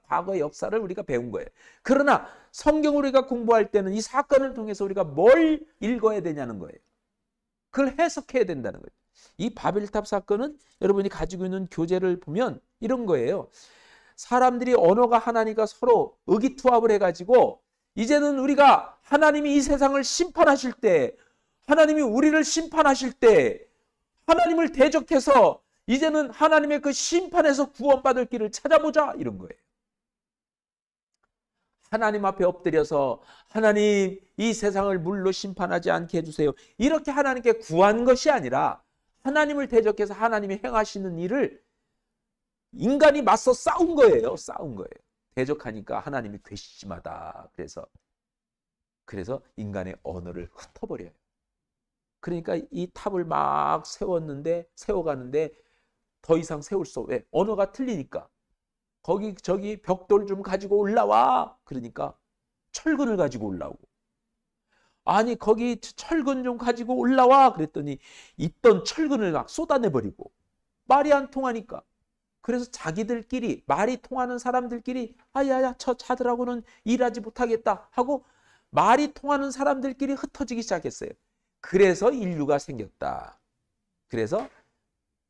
과거의 역사를 우리가 배운 거예요. 그러나 성경을 우리가 공부할 때는 이 사건을 통해서 우리가 뭘 읽어야 되냐는 거예요. 그걸 해석해야 된다는 거예요. 이 바벨탑 사건은 여러분이 가지고 있는 교재를 보면 이런 거예요. 사람들이 언어가 하나니까 서로 의기투합을 해가지고 이제는 우리가 하나님이 이 세상을 심판하실 때, 하나님이 우리를 심판하실 때 하나님을 대적해서 이제는 하나님의 그 심판에서 구원받을 길을 찾아보자, 이런 거예요. 하나님 앞에 엎드려서 하나님 이 세상을 물로 심판하지 않게 해주세요, 이렇게 하나님께 구한 것이 아니라 하나님을 대적해서 하나님이 행하시는 일을 인간이 맞서 싸운 거예요. 싸운 거예요. 대적하니까 하나님이 괘씸하다. 그래서 인간의 언어를 흩어버려요. 그러니까 이 탑을 막 세워가는데 더 이상 세울 수 없어요. 왜? 언어가 틀리니까. 저기 벽돌 좀 가지고 올라와. 그러니까 철근을 가지고 올라오고. 아니 거기 철근 좀 가지고 올라와. 그랬더니 있던 철근을 막 쏟아내버리고. 말이 안 통하니까. 그래서 자기들끼리, 말이 통하는 사람들끼리 아야야 저 자들하고는 일하지 못하겠다 하고 말이 통하는 사람들끼리 흩어지기 시작했어요. 그래서 인류가 생겼다. 그래서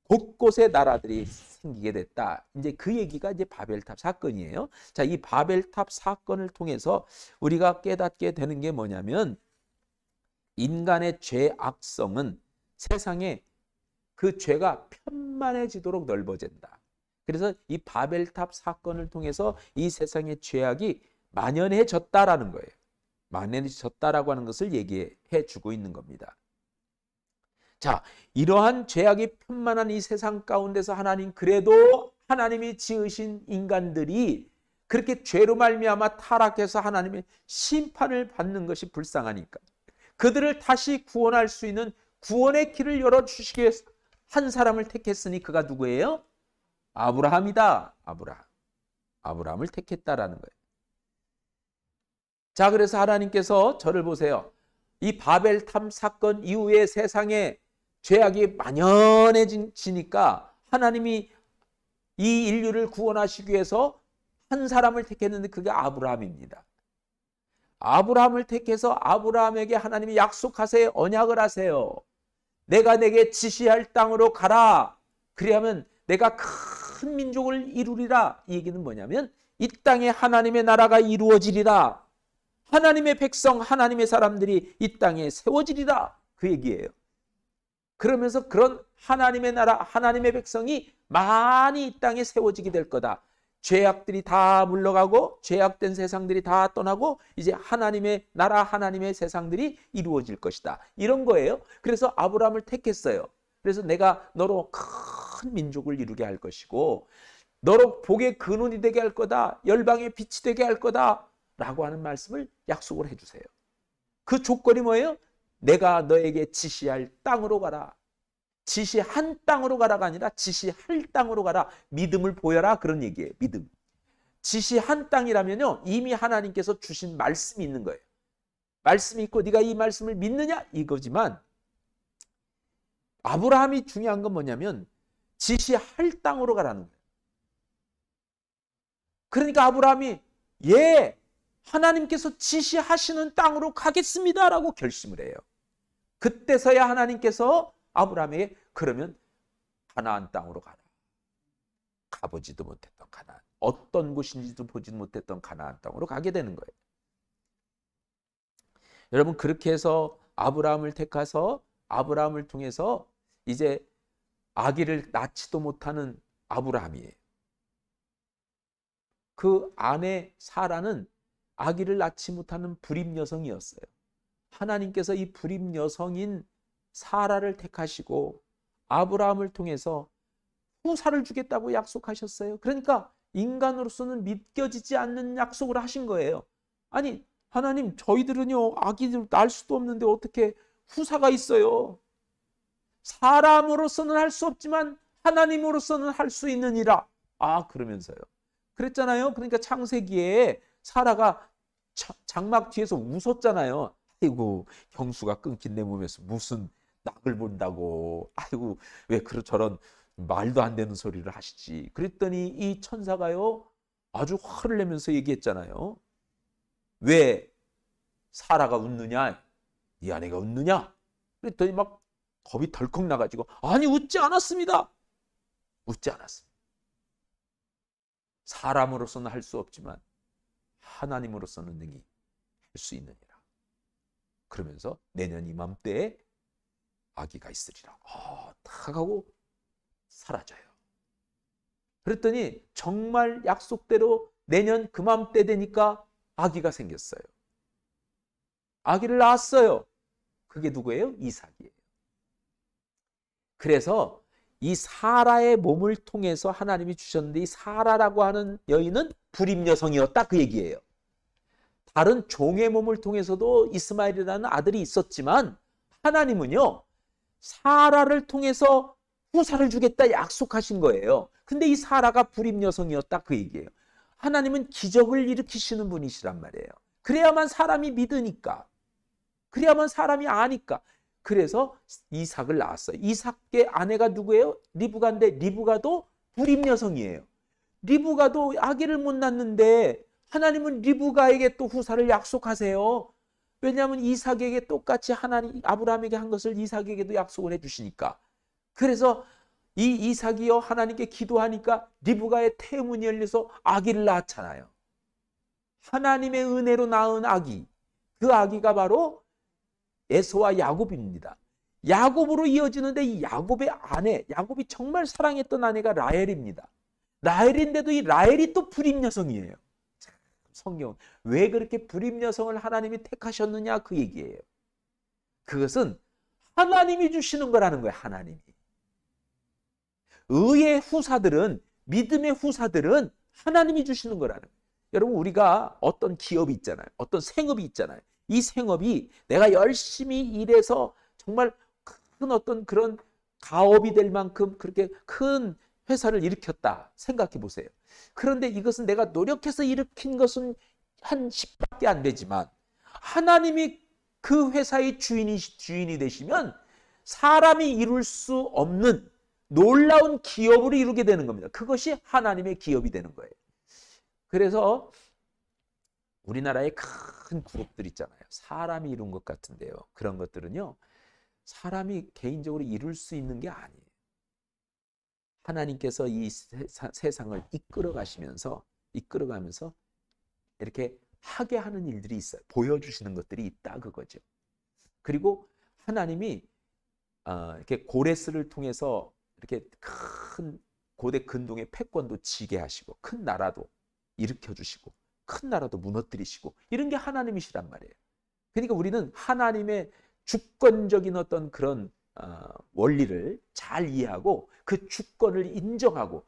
곳곳에 나라들이 생기게 됐다. 이제 그 얘기가 이제 바벨탑 사건이에요. 자, 이 바벨탑 사건을 통해서 우리가 깨닫게 되는 게 뭐냐면 인간의 죄악성은 세상에 그 죄가 편만해지도록 넓어진다. 그래서 이 바벨탑 사건을 통해서 이 세상의 죄악이 만연해졌다라는 거예요. 만연해졌다라고 하는 것을 얘기해 주고 있는 겁니다. 자, 이러한 죄악이 편만한 이 세상 가운데서 그래도 하나님이 지으신 인간들이 그렇게 죄로 말미암아 타락해서 하나님의 심판을 받는 것이 불쌍하니까 그들을 다시 구원할 수 있는 구원의 길을 열어주시기 위해서 한 사람을 택했으니 그가 누구예요? 아브라함이다. 아브라함을 택했다라는 거예요. 자, 그래서 하나님께서 저를 보세요. 이 바벨탑 사건 이후에 세상에 죄악이 만연해지니까 하나님이 이 인류를 구원하시기 위해서 한 사람을 택했는데 그게 아브라함입니다. 아브라함을 택해서 아브라함에게 하나님이 약속하세요. 언약을 하세요. 내가 내게 지시할 땅으로 가라. 그리하면 내가 큰 민족을 이루리라. 이 얘기는 뭐냐면 이 땅에 하나님의 나라가 이루어지리라. 하나님의 백성, 하나님의 사람들이 이 땅에 세워지리라. 그 얘기예요. 그러면서 그런 하나님의 나라, 하나님의 백성이 많이 이 땅에 세워지게 될 거다. 죄악들이 다 물러가고 죄악된 세상들이 다 떠나고 이제 하나님의 나라, 하나님의 세상들이 이루어질 것이다. 이런 거예요. 그래서 아브라함을 택했어요. 그래서 내가 너로 큰 민족을 이루게 할 것이고 너로 복의 근원이 되게 할 거다. 열방의 빛이 되게 할 거다. 라고 하는 말씀을 약속을 해주세요. 그 조건이 뭐예요? 내가 너에게 지시할 땅으로 가라. 지시한 땅으로 가라가 아니라 지시할 땅으로 가라. 믿음을 보여라. 그런 얘기예요. 믿음. 지시한 땅이라면요. 이미 하나님께서 주신 말씀이 있는 거예요. 말씀이 있고 네가 이 말씀을 믿느냐? 이거지만 아브라함이 중요한 건 뭐냐면 지시할 땅으로 가라는 거예요. 그러니까 아브라함이 하나님께서 지시하시는 땅으로 가겠습니다라고 결심을 해요. 그때서야 하나님께서 아브라함에게 그러면 가나안 땅으로 가라. 가보지도 못했던 가나안. 어떤 곳인지도 보지 못했던 가나안 땅으로 가게 되는 거예요. 여러분 그렇게 해서 아브라함을 택해서 아브라함을 통해서 이제 아기를 낳지도 못하는 아브라함이에요. 그 아내 사라는 아기를 낳지 못하는 불임 여성이었어요. 하나님께서 이 불임 여성인 사라를 택하시고 아브라함을 통해서 후사를 주겠다고 약속하셨어요. 그러니까 인간으로서는 믿겨지지 않는 약속을 하신 거예요. 아니, 하나님, 저희들은요 아기를 낳을 수도 없는데 어떻게 후사가 있어요? 사람으로서는 할 수 없지만 하나님으로서는 할 수 있느니라. 그러면서요. 그랬잖아요. 그러니까 창세기에 사라가 장막 뒤에서 웃었잖아요. 아이고, 경수가 끊긴 내 몸에서 무슨 낙을 본다고. 아이고, 왜 저런 말도 안 되는 소리를 하시지. 그랬더니 이 천사가요 아주 화를 내면서 얘기했잖아요. 왜 사라가 웃느냐? 이 아내가 웃느냐? 그랬더니 막 겁이 덜컥 나가지고, 아니, 웃지 않았습니다. 웃지 않았습니다. 사람으로서는 할 수 없지만 하나님으로서는 능히 할 수 있느니라. 그러면서 내년 이맘때에 아기가 있으리라. 탁 하고 사라져요. 그랬더니 정말 약속대로 내년 그맘때 되니까 아기가 생겼어요. 아기를 낳았어요. 그게 누구예요? 이삭이에요. 그래서 이 사라의 몸을 통해서 하나님이 주셨는데, 이 사라라고 하는 여인은 불임 여성이었다, 그 얘기예요. 다른 종의 몸을 통해서도 이스마엘이라는 아들이 있었지만 하나님은요 사라를 통해서 후사를 주겠다 약속하신 거예요. 근데 이 사라가 불임 여성이었다, 그 얘기예요. 하나님은 기적을 일으키시는 분이시란 말이에요. 그래야만 사람이 믿으니까, 그래야만 사람이 아니까. 그래서 이삭을 낳았어요. 이삭의 아내가 누구예요? 리브가인데, 리브가도 불임 여성이에요. 리브가도 아기를 못 낳는데 하나님은 리브가에게 또 후사를 약속하세요. 왜냐하면 이삭에게 똑같이 하나님 아브라함에게 한 것을 이삭에게도 약속을 해주시니까. 그래서 이 이삭이요 하나님께 기도하니까 리브가의 태문이 열려서 아기를 낳았잖아요. 하나님의 은혜로 낳은 아기, 그 아기가 바로 에서와 야곱입니다. 야곱으로 이어지는데 이 야곱의 아내, 야곱이 정말 사랑했던 아내가 라헬입니다. 라헬인데도 이 라헬이 또 불임 여성이에요. 성경 왜 그렇게 불임 여성을 하나님이 택하셨느냐, 그 얘기예요. 그것은 하나님이 주시는 거라는 거예요. 하나님이. 의의 후사들은, 믿음의 후사들은 하나님이 주시는 거라는 거예요. 여러분, 우리가 어떤 기업이 있잖아요. 어떤 생업이 있잖아요. 이 생업이 내가 열심히 일해서 정말 큰 어떤 그런 가업이 될 만큼 그렇게 큰 회사를 일으켰다 생각해 보세요. 그런데 이것은 내가 노력해서 일으킨 것은 한 10밖에 안 되지만 하나님이 그 회사의 주인이 되시면 사람이 이룰 수 없는 놀라운 기업으로 이루게 되는 겁니다. 그것이 하나님의 기업이 되는 거예요. 그래서 우리나라에 큰 그룹들 있잖아요. 사람이 이룬 것 같은데요. 그런 것들은요, 사람이 개인적으로 이룰 수 있는 게 아니에요. 하나님께서 이 세상을 이끌어가면서 이렇게 하게 하는 일들이 있어요. 보여주시는 것들이 있다, 그거죠. 그리고 하나님이 이렇게 고레스를 통해서 이렇게 큰 고대 근동의 패권도 지게 하시고, 큰 나라도 일으켜 주시고, 큰 나라도 무너뜨리시고, 이런 게 하나님이시란 말이에요. 그러니까 우리는 하나님의 주권적인 어떤 그런 원리를 잘 이해하고 그 주권을 인정하고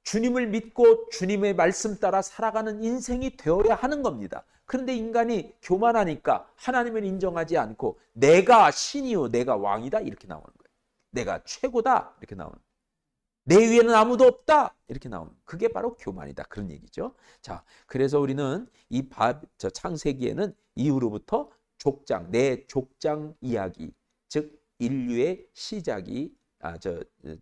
주님을 믿고 주님의 말씀 따라 살아가는 인생이 되어야 하는 겁니다. 그런데 인간이 교만하니까 하나님을 인정하지 않고 내가 신이요 내가 왕이다 이렇게 나오는 거예요. 내가 최고다 이렇게 나오는 거예요. 내 위에는 아무도 없다 이렇게 나오는 거예요. 그게 바로 교만이다, 그런 얘기죠. 자, 그래서 우리는 이 창세기에는 이후로부터 족장, 내 족장 이야기, 즉 인류의 시작이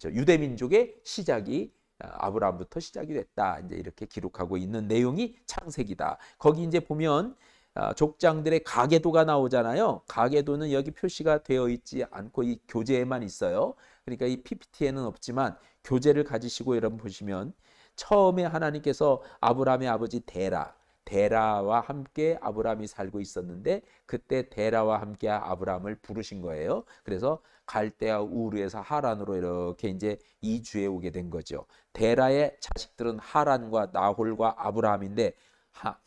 유대민족의 시작이 아브라함부터 시작이 됐다. 이제 이렇게 기록하고 있는 내용이 창세기다. 거기 이제 보면 족장들의 가계도가 나오잖아요. 가계도는 여기 표시가 되어 있지 않고 이 교재에만 있어요. 그러니까 이 PPT에는 없지만 교재를 가지시고 여러분 보시면 처음에 하나님께서 아브라함의 아버지 데라, 데라와 함께 아브라함이 살고 있었는데 그때 데라와 함께 아브라함을 부르신 거예요. 그래서 갈대아 우르에서 하란으로 이렇게 이제 이주해 오게 된 거죠. 데라의 자식들은 하란과 나홀과 아브라함인데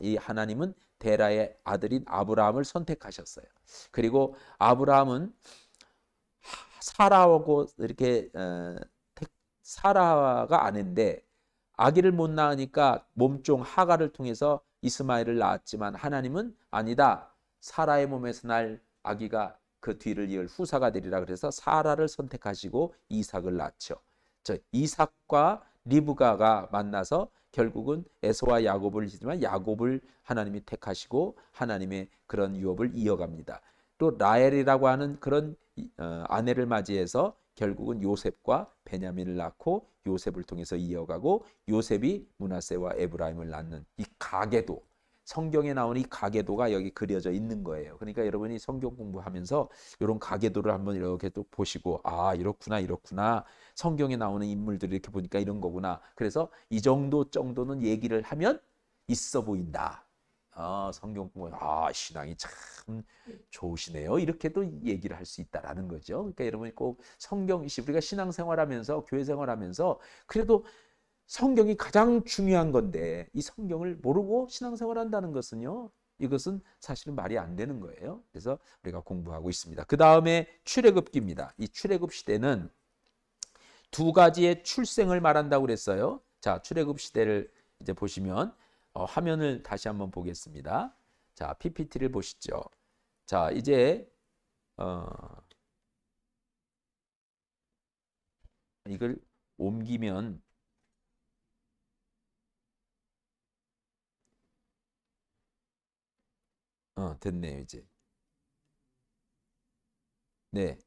이 하나님은 데라의 아들인 아브라함을 선택하셨어요. 그리고 아브라함은 사라하고 이렇게 사라가 아내인데 아기를 못 낳으니까 몸종 하가를 통해서 이스마엘을 낳았지만 하나님은 아니다. 사라의 몸에서 날 아기가 그 뒤를 이을 후사가 되리라 그래서 사라를 선택하시고 이삭을 낳죠. 저 이삭과 리브가가 만나서 결국은 에서와 야곱을 지지만 야곱을 하나님이 택하시고 하나님의 그런 유업을 이어갑니다. 또 라헬이라고 하는 그런 아내를 맞이해서 결국은 요셉과 베냐민을 낳고 요셉을 통해서 이어가고 요셉이 므낫세와 에브라임을 낳는 이 가계도, 성경에 나오는 이 가계도가 여기 그려져 있는 거예요. 그러니까 여러분이 성경 공부하면서 이런 가계도를 한번 이렇게 또 보시고 아 이렇구나 성경에 나오는 인물들을 이렇게 보니까 이런 거구나. 그래서 이 정도는 얘기를 하면 있어 보인다. 성경 공부 신앙이 참 좋으시네요. 이렇게도 얘기를 할 수 있다라는 거죠. 그러니까 여러분이 꼭 성경 우리가 신앙생활하면서 교회 생활하면서 그래도 성경이 가장 중요한 건데 이 성경을 모르고 신앙생활한다는 것은요. 이것은 사실은 말이 안 되는 거예요. 그래서 우리가 공부하고 있습니다. 그 다음에 출애굽기입니다. 이 출애굽 시대는 두 가지의 출생을 말한다고 그랬어요. 자, 출애굽 시대를 이제 보시면 화면을 다시 한번 보겠습니다. 자, PPT를 보시죠. 자, 이제 이걸 옮기면 됐네요, 이제. 네.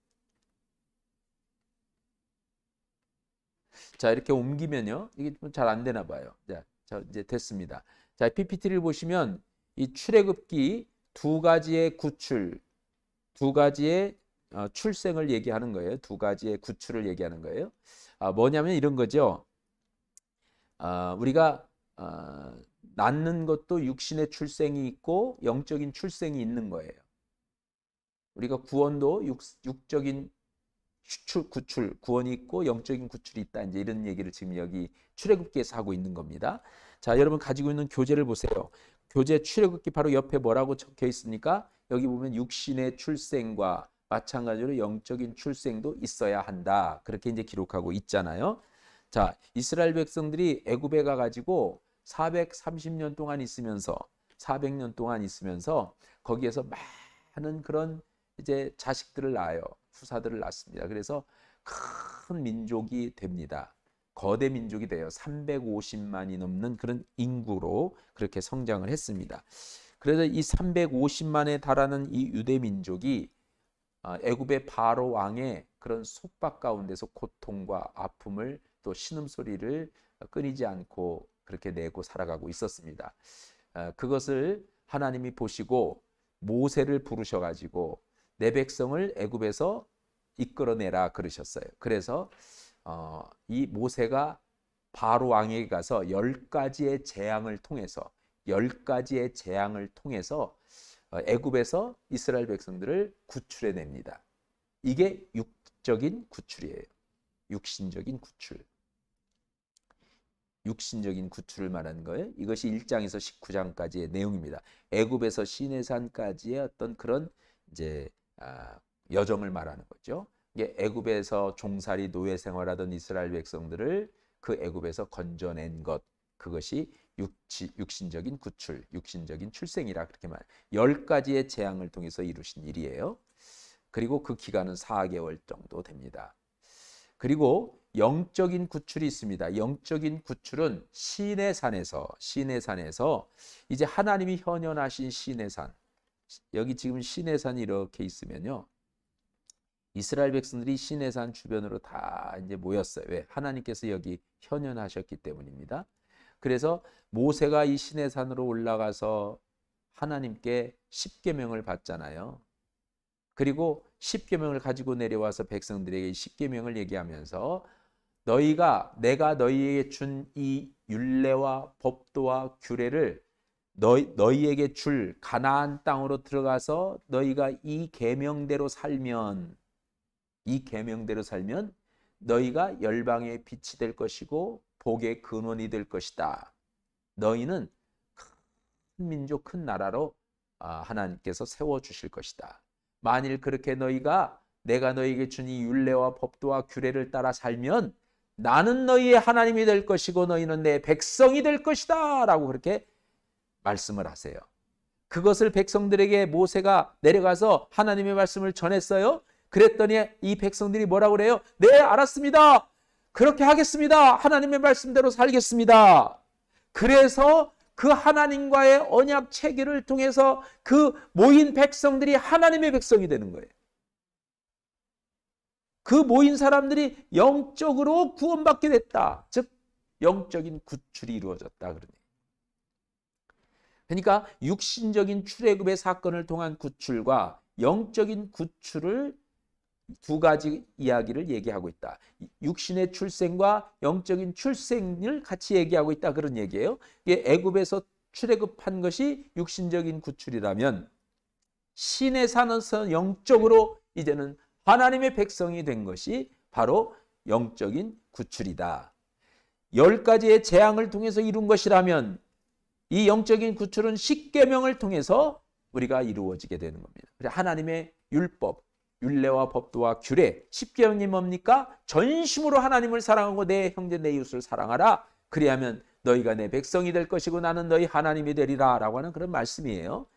자, 이렇게 옮기면요. 이게 좀 잘 안 되나 봐요. 자, 이제 됐습니다. 자, PPT를 보시면 이 출애굽기 두 가지의 구출, 두 가지의 출생을 얘기하는 거예요. 두 가지의 구출을 얘기하는 거예요. 뭐냐면 이런 거죠. 우리가 낳는 것도 육신의 출생이 있고 영적인 출생이 있는 거예요. 우리가 구원도 육적인 구출, 구원이 있고 영적인 구출이 있다. 이제 이런 얘기를 지금 여기 출애굽기에서 하고 있는 겁니다. 자, 여러분 가지고 있는 교재를 보세요. 교재 출애굽기 바로 옆에 뭐라고 적혀 있습니까? 여기 보면 육신의 출생과 마찬가지로 영적인 출생도 있어야 한다. 그렇게 이제 기록하고 있잖아요. 자, 이스라엘 백성들이 애굽에 가 가지고 430년 동안 있으면서 400년 동안 있으면서 거기에서 많은 그런 이제 자식들을 낳아요. 후사들을 낳습니다. 그래서 큰 민족이 됩니다. 거대 민족이 돼요. 350만이 넘는 그런 인구로 그렇게 성장을 했습니다. 그래서 이 350만에 달하는 이 유대 민족이 애굽의 바로 왕의 그런 속박 가운데서 고통과 아픔을 또 신음소리를 끊이지 않고 그렇게 내고 살아가고 있었습니다. 그것을 하나님이 보시고 모세를 부르셔가지고 내 백성을 애굽에서 이끌어내라 그러셨어요. 그래서 이 모세가 바로 왕에게 가서 10가지의 재앙을 통해서 애굽에서 이스라엘 백성들을 구출해냅니다. 이게 육적인 구출이에요. 육신적인 구출. 육신적인 구출을 말하는 거예요. 이것이 1장에서 19장까지의 내용입니다. 애굽에서 시내산까지의 어떤 그런 이제 여정을 말하는 거죠. 이게 애굽에서 종살이 노예 생활하던 이스라엘 백성들을 그 애굽에서 건져낸 것, 그것이 육신적인 구출, 육신적인 출생이라 그렇게 말. 10가지의 재앙을 통해서 이루신 일이에요. 그리고 그 기간은 4개월 정도 됩니다. 그리고 영적인 구출이 있습니다. 영적인 구출은 시내산에서 이제 하나님이 현현하신 시내산, 여기 지금 시내산이 이렇게 있으면요. 이스라엘 백성들이 시내산 주변으로 다 이제 모였어요. 왜? 하나님께서 여기 현현하셨기 때문입니다. 그래서 모세가 이 시내산으로 올라가서 하나님께 십계명을 받잖아요. 그리고 십계명을 가지고 내려와서 백성들에게 십계명을 얘기하면서 내가 너희에게 준 이 율례와 법도와 규례를 너희에게 줄 가나안 땅으로 들어가서 너희가 이 계명대로 살면 너희가 열방의 빛이 될 것이고 복의 근원이 될 것이다. 너희는 큰 민족, 큰 나라로 하나님께서 세워주실 것이다. 만일 그렇게 너희가 내가 너희에게 준 이 율례와 법도와 규례를 따라 살면 나는 너희의 하나님이 될 것이고 너희는 내 백성이 될 것이다 라고 그렇게 말씀을 하세요. 그것을 백성들에게 모세가 내려가서 하나님의 말씀을 전했어요. 그랬더니 이 백성들이 뭐라고 그래요? 네, 알았습니다. 그렇게 하겠습니다. 하나님의 말씀대로 살겠습니다. 그래서 그 하나님과의 언약 체계를 통해서 그 모인 백성들이 하나님의 백성이 되는 거예요. 그 모인 사람들이 영적으로 구원받게 됐다. 즉 영적인 구출이 이루어졌다. 그러니까 육신적인 출애굽의 사건을 통한 구출과 영적인 구출을 두 가지 이야기를 얘기하고 있다. 육신의 출생과 영적인 출생을 같이 얘기하고 있다. 그런 얘기예요. 애굽에서 출애굽한 것이 육신적인 구출이라면 신의 산에서 영적으로 이제는 하나님의 백성이 된 것이 바로 영적인 구출이다. 10가지의 재앙을 통해서 이룬 것이라면 이 영적인 구출은 십계명을 통해서 우리가 이루어지게 되는 겁니다. 하나님의 율법, 율례와 법도와 규례, 십계명이 뭡니까? 전심으로 하나님을 사랑하고 내 형제 내 이웃을 사랑하라. 그리하면 너희가 내 백성이 될 것이고 나는 너희 하나님이 되리라 라고 하는 그런 말씀이에요.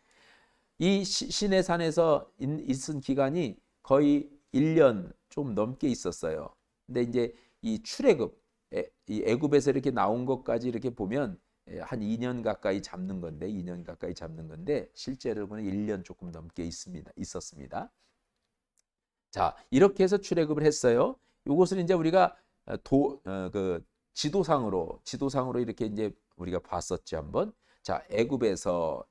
이 시내산에서 있은 기간이 거의 1년 좀 넘게 있었어요. 근데 이제 이 출애굽, 이 애굽에서 이렇게 나온 것까지 이렇게 보면 한 2년 가까이 잡는 건데 실제로는 1년 조금 넘게 있었습니다. 자, 이렇게 해서 출애굽을 했어요. 이것을 이제 우리가 지도상으로 이렇게 이제 우리가 봤었죠, 한번. 자, 애굽에서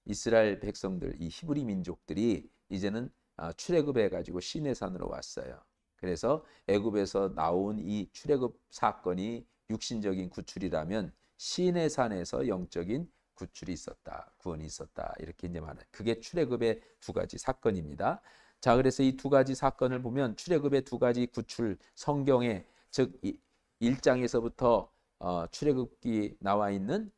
이스라엘 백성들, 이 히브리 민족들이 이제는 출애굽해 가지고 시내산으로 왔어요. 그래서 애굽에서 나온 이 출애굽 사건이 육신적인 구출이라면 시내산에서 영적인 구출이 있었다, 구원이 있었다, 이렇게 이제 말해요. 그게 출애굽의 두 가지 사건입니다. 자, 그래서 이 두 가지 사건을 보면 출애굽의 두 가지 구출, 성경에 즉 1장에서부터 출애굽기 나와 있는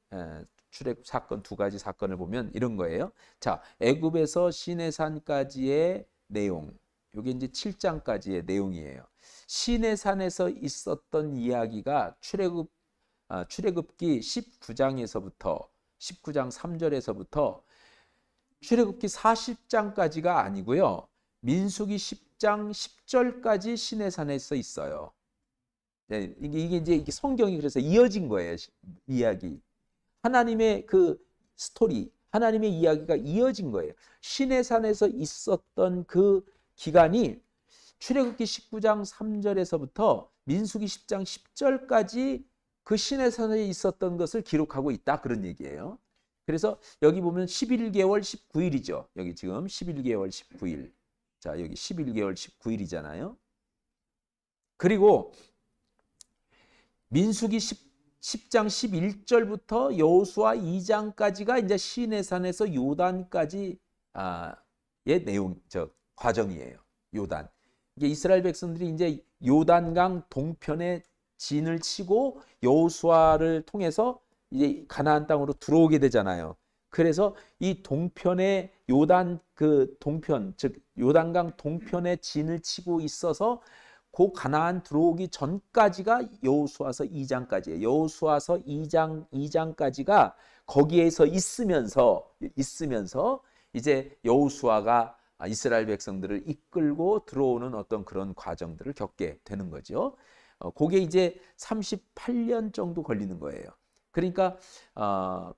출애굽 사건 두 가지 사건을 보면 이런 거예요. 자, 애굽에서 시내산까지의 내용, 이게 이제 7장까지의 내용이에요. 시내산에서 있었던 이야기가 출애굽기 19장 3절에서부터 출애굽기 40장까지가 아니고요. 민수기 10장 10절까지 시내산에서 있어요. 네, 이게 이제 성경이 그래서 이어진 거예요. 이야기. 하나님의 그 스토리, 하나님의 이야기가 이어진 거예요. 시내산에서 있었던 그 기간이 출애굽기 19장 3절에서부터 민수기 10장 10절까지 그 시내산에 있었던 것을 기록하고 있다. 그런 얘기예요. 그래서 여기 보면 11개월 19일이죠. 여기 지금 11개월 19일. 자, 여기 11개월 19일이잖아요. 그리고 민수기 10장 11절부터 여호수아 2장까지가 이제 시내산에서 요단까지의 내용, 과정이에요. 요단. 이게 이스라엘 백성들이 이제 요단강 동편에 진을 치고 여호수아를 통해서 이제 가나안 땅으로 들어오게 되잖아요. 그래서 이 동편에 요단 그 동편, 즉 요단강 동편에 진을 치고 있어서 그 가나안 들어오기 전까지가 여호수아서 2장까지예요. 여호수아서 2장까지가 거기에서 있으면서 이제 여호수아가 이스라엘 백성들을 이끌고 들어오는 어떤 그런 과정들을 겪게 되는 거죠. 그게 이제 38년 정도 걸리는 거예요. 그러니까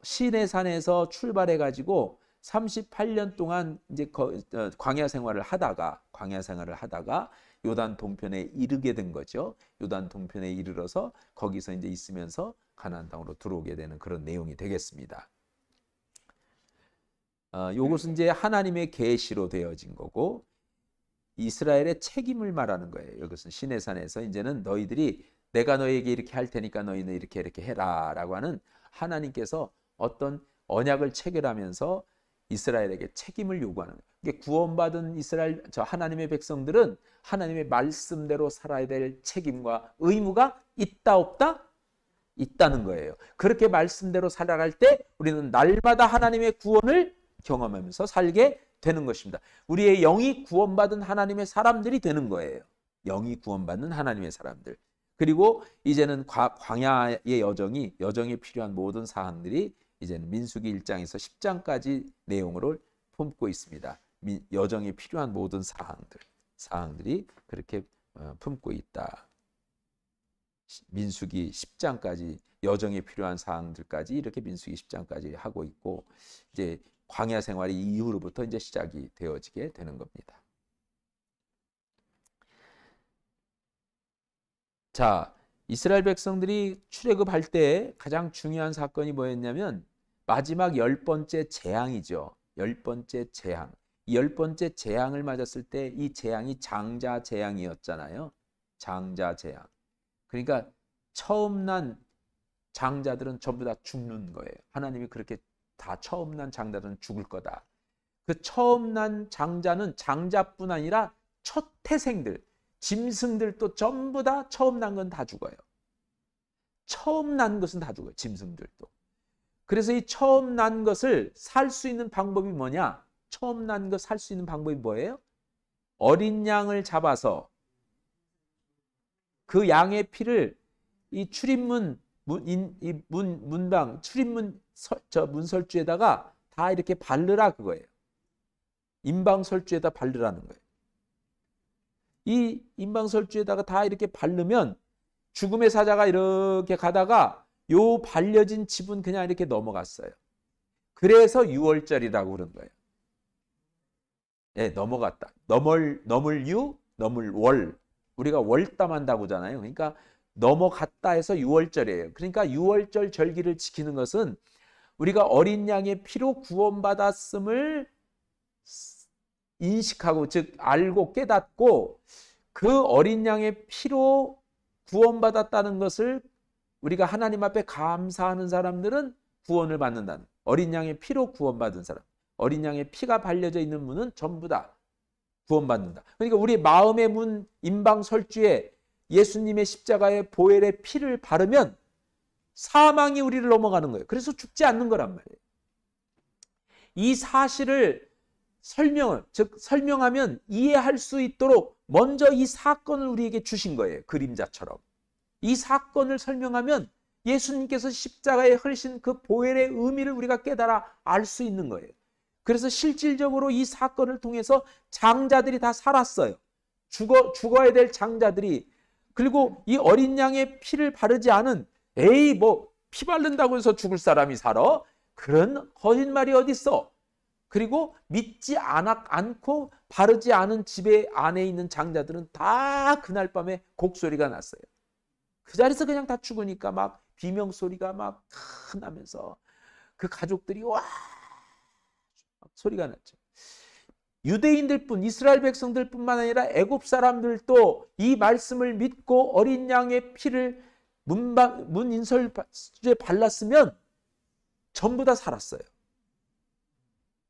시내산에서 출발해 가지고 38년 동안 이제 광야 생활을 하다가 요단 동편에 이르게 된 거죠. 요단 동편에 이르러서 거기서 이제 있으면서 가나안 땅으로 들어오게 되는 그런 내용이 되겠습니다. 요것은 이제 하나님의 계시로 되어진 거고 이스라엘의 책임을 말하는 거예요. 이것은 시내산에서 이제는 너희들이 내가 너희에게 이렇게 할 테니까 너희는 이렇게 해라라고 하는 하나님께서 어떤 언약을 체결하면서 이스라엘에게 책임을 요구하는 거예요. 이게 구원받은 이스라엘 하나님의 백성들은 하나님의 말씀대로 살아야 될 책임과 의무가 있다 없다? 있다는 거예요. 그렇게 말씀대로 살아갈 때 우리는 날마다 하나님의 구원을 경험하면서 살게 되는 것입니다. 우리의 영이 구원받은 하나님의 사람들이 되는 거예요. 영이 구원받는 하나님의 사람들. 그리고 이제는 광야의 여정이 필요한 모든 사항들이 이제는 민수기 1장에서 10장까지 내용으로 품고 있습니다. 여정이 필요한 모든 사항들이 그렇게 품고 있다. 민수기 10장까지 여정이 필요한 사항들까지 이렇게 민수기 10장까지 하고 있고, 이제 광야 생활이 이후로부터 이제 시작이 되어지게 되는 겁니다. 자, 이스라엘 백성들이 출애굽할 때 가장 중요한 사건이 뭐였냐면 마지막 10번째 재앙이죠. 10번째 재앙. 이 10번째 재앙을 맞았을 때 이 재앙이 장자 재앙이었잖아요. 장자 재앙. 그러니까 처음 난 장자들은 전부 다 죽는 거예요. 하나님이 그렇게 다 처음 난 장자들은 죽을 거다. 그 처음 난 장자는 장자뿐 아니라 첫 태생들, 짐승들도 전부 다 처음 난 건 다 죽어요. 처음 난 것은 다 죽어요. 짐승들도. 그래서 이 처음 난 것을 살 수 있는 방법이 뭐냐? 처음 난 것 살 수 있는 방법이 뭐예요? 어린 양을 잡아서 그 양의 피를 이 출입문 문방 출입문 문설주에다가 다 이렇게 바르라 그거예요. 임방설주에다 바르라는 거예요. 이 임방설주에다가 다 이렇게 바르면 죽음의 사자가 이렇게 가다가 요 발려진 집은 그냥 이렇게 넘어갔어요. 그래서 유월절이라고 그런 거예요. 예, 넘어갔다. 넘을 유, 넘을 월. 우리가 월담한다고 하잖아요. 그러니까 넘어갔다 해서 유월절이에요. 그러니까 유월절 절기를 지키는 것은 우리가 어린 양의 피로 구원받았음을 인식하고, 즉 알고 깨닫고 그 어린 양의 피로 구원받았다는 것을 우리가 하나님 앞에 감사하는 사람들은 구원을 받는다는, 어린 양의 피로 구원받은 사람, 어린 양의 피가 발려져 있는 문은 전부 다 구원받는다. 그러니까 우리 마음의 문 임방설주에 예수님의 십자가의 보혈의 피를 바르면 사망이 우리를 넘어가는 거예요. 그래서 죽지 않는 거란 말이에요. 이 사실을 설명하면 이해할 수 있도록 먼저 이 사건을 우리에게 주신 거예요. 그림자처럼. 이 사건을 설명하면 예수님께서 십자가에 흘리신 그 보혈의 의미를 우리가 깨달아 알 수 있는 거예요. 그래서 실질적으로 이 사건을 통해서 장자들이 다 살았어요. 죽어야 될 장자들이. 그리고 이 어린 양의 피를 바르지 않은, 에이 뭐 피 바른다고 해서 죽을 사람이 살아? 그런 거짓말이 어딨어. 그리고 믿지 않고 바르지 않은 집에 안에 있는 장자들은 다 그날 밤에 곡소리가 났어요. 그 자리에서 그냥 다 죽으니까 막 비명소리가 막 나면서 그 가족들이 와 소리가 났죠. 유대인들뿐, 이스라엘 백성들뿐만 아니라 애굽 사람들도 이 말씀을 믿고 어린 양의 피를 문인설주에 발랐으면 전부 다 살았어요.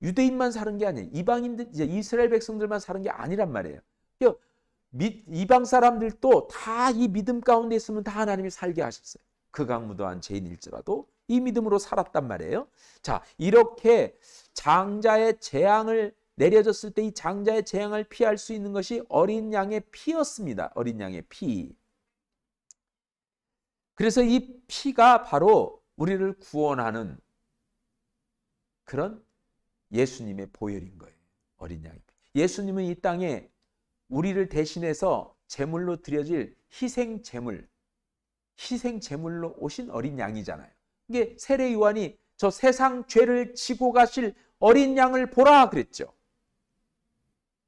유대인만 사는 게 아니에요. 이방인들, 이제 이스라엘 백성들만 사는 게 아니란 말이에요. 이방 사람들도 다 이 믿음 가운데 있으면 다 하나님이 살게 하셨어요. 극악무도한 죄인일지라도 이 믿음으로 살았단 말이에요. 자, 이렇게 장자의 재앙을 내려졌을 때 이 장자의 재앙을 피할 수 있는 것이 어린 양의 피였습니다. 어린 양의 피. 그래서 이 피가 바로 우리를 구원하는 그런 예수님의 보혈인 거예요. 어린 양의 피. 예수님은 이 땅에 우리를 대신해서 제물로 드려질 희생 제물로 오신 어린 양이잖아요. 이게 세례 요한이 저 세상 죄를 지고 가실 어린 양을 보라 그랬죠.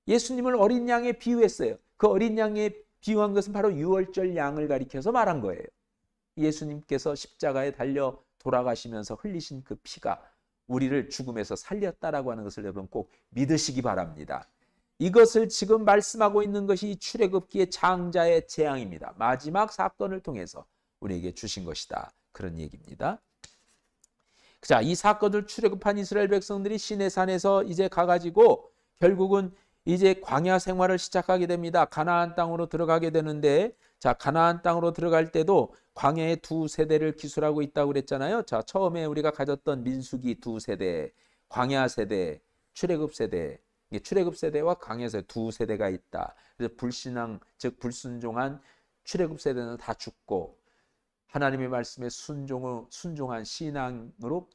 예수님을 어린 양에 비유했어요. 그 어린 양에 비유한 것은 바로 유월절 양을 가리켜서 말한 거예요. 예수님께서 십자가에 달려 돌아가시면서 흘리신 그 피가 우리를 죽음에서 살렸다라고 하는 것을 여러분 꼭 믿으시기 바랍니다. 이것을 지금 말씀하고 있는 것이 출애굽기의 장자의 재앙입니다. 마지막 사건을 통해서 우리에게 주신 것이다. 그런 얘기입니다. 자, 이 사건을 출애굽한 이스라엘 백성들이 시내산에서 이제 가가지고 결국은 이제 광야 생활을 시작하게 됩니다. 가나안 땅으로 들어가게 되는데, 자, 가나안 땅으로 들어갈 때도 광야의 두 세대를 기술하고 있다고 그랬잖아요. 자, 처음에 우리가 가졌던 민수기 두 세대, 광야 세대, 출애굽 세대, 출애굽 세대와 광야 세대 두 세대가 있다. 그래서 불신앙, 즉 불순종한 출애굽 세대는 다 죽고 하나님의 말씀에 순종한 신앙으로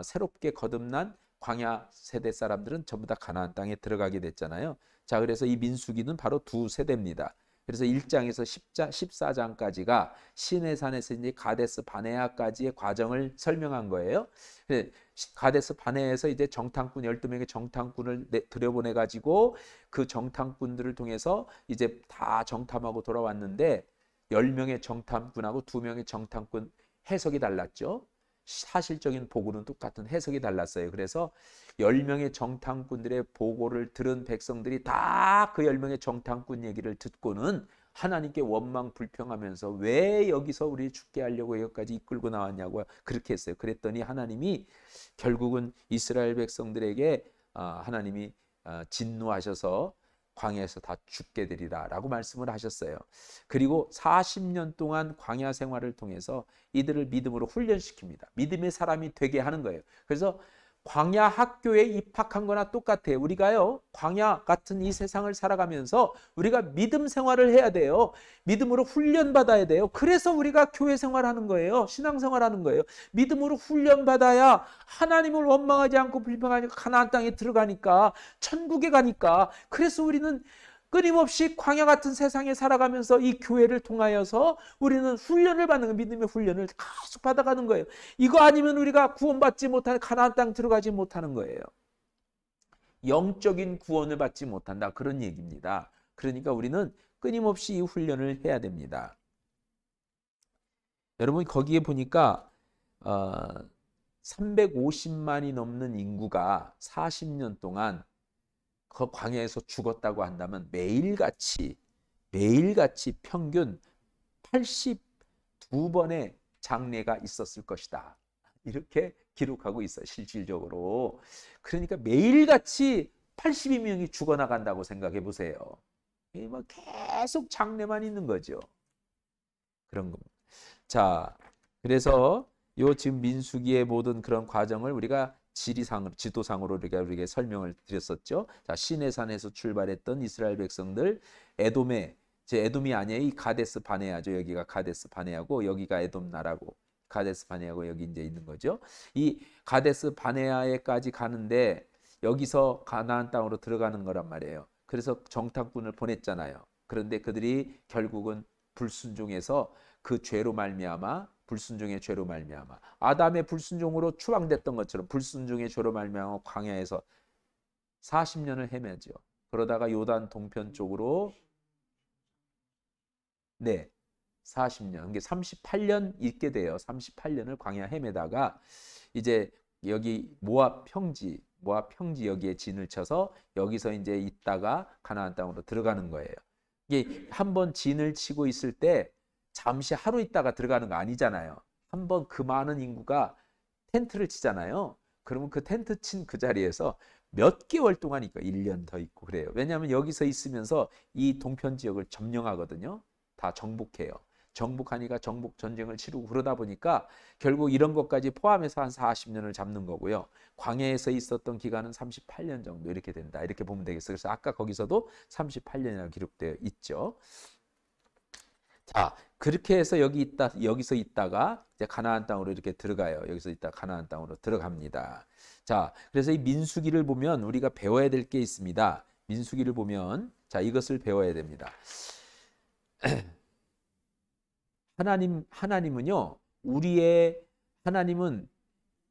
새롭게 거듭난 광야 세대 사람들은 전부 다 가나안 땅에 들어가게 됐잖아요. 자, 그래서 이 민수기는 바로 두 세대입니다. 그래서 1장에서 14장까지가 시내산에서 이제 가데스 바네아까지의 과정을 설명한 거예요. 가데스 바네아에서 이제 정탐꾼 12명의 정탐꾼을 들여보내 가지고 그 정탐꾼들을 통해서 이제 다 정탐하고 돌아왔는데 10명의 정탐꾼하고 2명의 정탐꾼 해석이 달랐죠. 사실적인 보고는 똑같은 해석이 달랐어요. 그래서 10명의 정탐꾼들의 보고를 들은 백성들이 다 그 10명의 정탐꾼 얘기를 듣고는 하나님께 원망 불평하면서 왜 여기서 우리 죽게 하려고 여기까지 이끌고 나왔냐고 그렇게 했어요. 그랬더니 하나님이 결국은 이스라엘 백성들에게 하나님이 진노하셔서 광야에서 다 죽게 되리라 라고 말씀을 하셨어요. 그리고 40년 동안 광야 생활을 통해서 이들을 믿음으로 훈련시킵니다. 믿음의 사람이 되게 하는 거예요. 그래서 광야 학교에 입학한 거나 똑같아요. 우리가요, 광야 같은 이 세상을 살아가면서 우리가 믿음 생활을 해야 돼요. 믿음으로 훈련받아야 돼요. 그래서 우리가 교회 생활하는 거예요. 신앙 생활하는 거예요. 믿음으로 훈련받아야 하나님을 원망하지 않고 불평하지 않고 가나안 땅에 들어가니까, 천국에 가니까. 그래서 우리는 끊임없이 광야 같은 세상에 살아가면서 이 교회를 통하여서 우리는 훈련을 받는 거예요. 믿음의 훈련을 계속 받아가는 거예요. 이거 아니면 우리가 구원받지 못하는, 가나안 땅 들어가지 못하는 거예요. 영적인 구원을 받지 못한다, 그런 얘기입니다. 그러니까 우리는 끊임없이 이 훈련을 해야 됩니다. 여러분, 거기에 보니까 350만이 넘는 인구가 40년 동안 그 광야에서 죽었다고 한다면 매일같이 평균 82번의 장례가 있었을 것이다. 이렇게 기록하고 있어요, 실질적으로. 그러니까 매일같이 82명이 죽어나간다고 생각해 보세요. 뭐 계속 장례만 있는 거죠. 그런 겁니다. 자, 그래서 요 지금 민수기의 모든 그런 과정을 우리가 지도상으로 우리가 설명을 드렸었죠. 자, 시내산에서 출발했던 이스라엘 백성들, 에돔이 아니에요. 이 가데스 바네아죠. 여기가 가데스 바네아고 여기가 에돔 나라고, 가데스 바네아고 여기 이제 있는 거죠. 이 가데스 바네아에까지 가는데 여기서 가나안 땅으로 들어가는 거란 말이에요. 그래서 정탐꾼을 보냈잖아요. 그런데 그들이 결국은 불순종해서 그 죄로 말미암아, 불순종의 죄로 말미암아, 아담의 불순종으로 추방됐던 것처럼 불순종의 죄로 말미암아 광야에서 40년을 헤매죠. 그러다가 요단 동편 쪽으로 40년, 이게 38년 있게 돼요. 38년을 광야 헤매다가 이제 여기 모압 평지 여기에 진을 쳐서 여기서 이제 있다가 가나안 땅으로 들어가는 거예요. 이게 한번 진을 치고 있을 때 잠시 하루 있다가 들어가는 거 아니잖아요. 한번 그 많은 인구가 텐트를 치잖아요. 그러면 그 텐트 친 그 자리에서 몇 개월 동안 있고 1년 더 있고 그래요. 왜냐하면 여기서 있으면서 이 동편 지역을 점령하거든요. 다 정복해요. 정복하니까 정복 전쟁을 치르고 그러다 보니까 결국 이런 것까지 포함해서 한 40년을 잡는 거고요. 광야에서 있었던 기간은 38년 정도 이렇게 된다. 이렇게 보면 되겠어요. 그래서 아까 거기서도 38년이라고 기록되어 있죠. 자, 그렇게 해서 여기서 있다가 이제 가나안 땅으로 이렇게 들어가요. 여기서 있다 가나안 땅으로 들어갑니다. 자, 그래서 이 민수기를 보면 우리가 배워야 될 게 있습니다. 민수기를 보면 자, 이것을 배워야 됩니다. 하나님은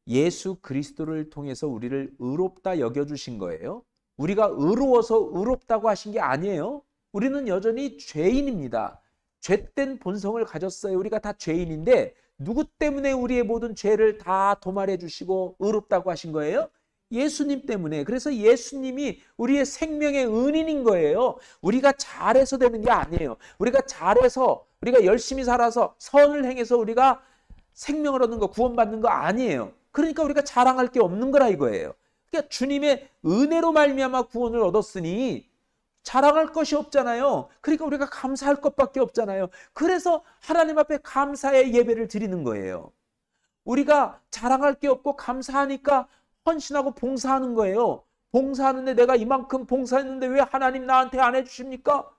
예수 그리스도를 통해서 우리를 의롭다 여겨주신 거예요. 우리가 의로워서 의롭다고 하신 게 아니에요. 우리는 여전히 죄인입니다. 죄된 본성을 가졌어요. 우리가 다 죄인인데 누구 때문에 우리의 모든 죄를 다 도말해 주시고 의롭다고 하신 거예요? 예수님 때문에. 그래서 예수님이 우리의 생명의 은인인 거예요. 우리가 잘해서 되는 게 아니에요. 우리가 잘해서, 우리가 열심히 살아서 선을 행해서 우리가 생명을 얻는 거, 구원받는 거 아니에요. 그러니까 우리가 자랑할 게 없는 거라 이거예요. 그러니까 주님의 은혜로 말미암아 구원을 얻었으니 자랑할 것이 없잖아요. 그러니까 우리가 감사할 것밖에 없잖아요. 그래서 하나님 앞에 감사의 예배를 드리는 거예요. 우리가 자랑할 게 없고 감사하니까 헌신하고 봉사하는 거예요. 봉사하는데 내가 이만큼 봉사했는데 왜 하나님 나한테 안 해주십니까?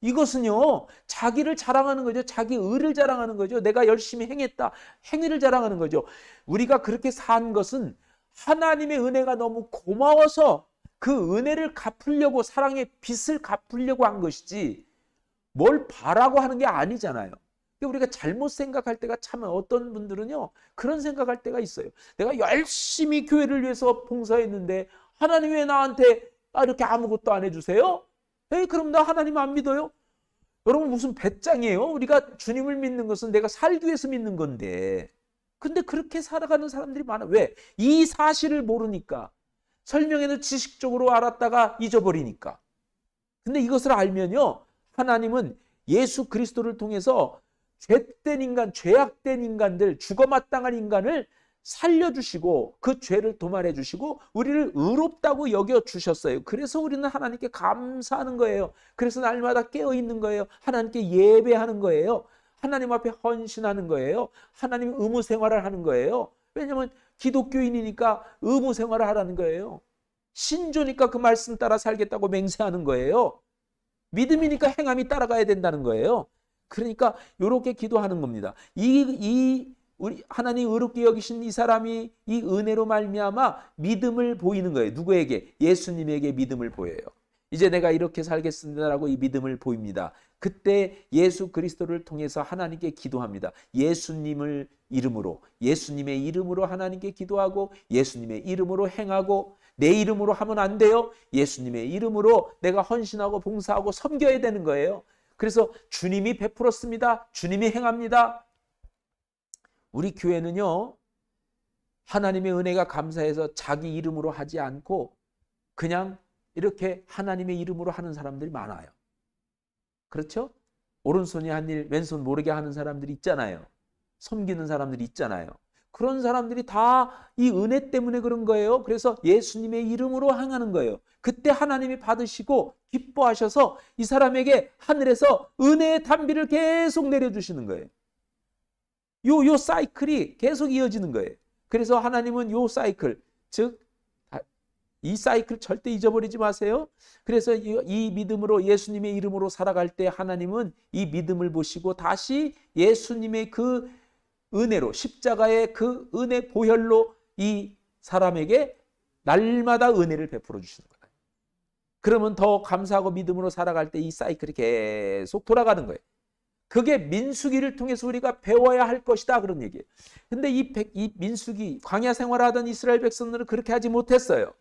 이것은요, 자기를 자랑하는 거죠. 자기 의를 자랑하는 거죠. 내가 열심히 행했다. 행위를 자랑하는 거죠. 우리가 그렇게 산 것은 하나님의 은혜가 너무 고마워서 그 은혜를 갚으려고, 사랑의 빚을 갚으려고 한 것이지 뭘 바라고 하는 게 아니잖아요. 우리가 잘못 생각할 때가 참, 어떤 분들은요 그런 생각할 때가 있어요. 내가 열심히 교회를 위해서 봉사했는데 하나님 왜 나한테 이렇게 아무것도 안 해주세요? 에이, 그럼 나 하나님 안 믿어요? 여러분, 무슨 배짱이에요? 우리가 주님을 믿는 것은 내가 살기 위해서 믿는 건데. 근데 그렇게 살아가는 사람들이 많아. 왜? 이 사실을 모르니까. 설명에는 지식적으로 알았다가 잊어버리니까. 근데 이것을 알면요, 하나님은 예수 그리스도를 통해서 죄된 인간, 죄악된 인간들, 죽어마땅한 인간을 살려주시고 그 죄를 도말해 주시고 우리를 의롭다고 여겨주셨어요. 그래서 우리는 하나님께 감사하는 거예요. 그래서 날마다 깨어있는 거예요. 하나님께 예배하는 거예요. 하나님 앞에 헌신하는 거예요. 하나님 의무 생활을 하는 거예요. 왜냐하면 기독교인이니까 의무 생활을 하라는 거예요. 신조니까 그 말씀 따라 살겠다고 맹세하는 거예요. 믿음이니까 행함이 따라가야 된다는 거예요. 그러니까 이렇게 기도하는 겁니다. 우리 하나님 의롭게 여기신 이 사람이 이 은혜로 말미암아 믿음을 보이는 거예요. 누구에게? 예수님에게 믿음을 보여요. 이제 내가 이렇게 살겠습니다라고 이 믿음을 보입니다. 그때 예수 그리스도를 통해서 하나님께 기도합니다. 예수님을 이름으로, 예수님의 이름으로 하나님께 기도하고 예수님의 이름으로 행하고, 내 이름으로 하면 안 돼요. 예수님의 이름으로 내가 헌신하고 봉사하고 섬겨야 되는 거예요. 그래서 주님이 베풀었습니다. 주님이 행합니다. 우리 교회는요, 하나님의 은혜가 감사해서 자기 이름으로 하지 않고 그냥 이렇게 하나님의 이름으로 하는 사람들이 많아요. 그렇죠? 오른손이 한 일 왼손 모르게 하는 사람들이 있잖아요. 섬기는 사람들이 있잖아요. 그런 사람들이 다 이 은혜 때문에 그런 거예요. 그래서 예수님의 이름으로 행하는 거예요. 그때 하나님이 받으시고 기뻐하셔서 이 사람에게 하늘에서 은혜의 단비를 계속 내려주시는 거예요. 요 사이클이 계속 이어지는 거예요. 그래서 하나님은 요 사이클, 즉 이 사이클 절대 잊어버리지 마세요. 그래서 이 믿음으로, 예수님의 이름으로 살아갈 때 하나님은 이 믿음을 보시고 다시 예수님의 그 은혜로, 십자가의 그 은혜 보혈로 이 사람에게 날마다 은혜를 베풀어 주시는 거예요. 그러면 더 감사하고 믿음으로 살아갈 때 이 사이클이 계속 돌아가는 거예요. 그게 민수기를 통해서 우리가 배워야 할 것이다, 그런 얘기예요. 근데 이 민수기, 광야 생활하던 이스라엘 백성들은 그렇게 하지 못했어요.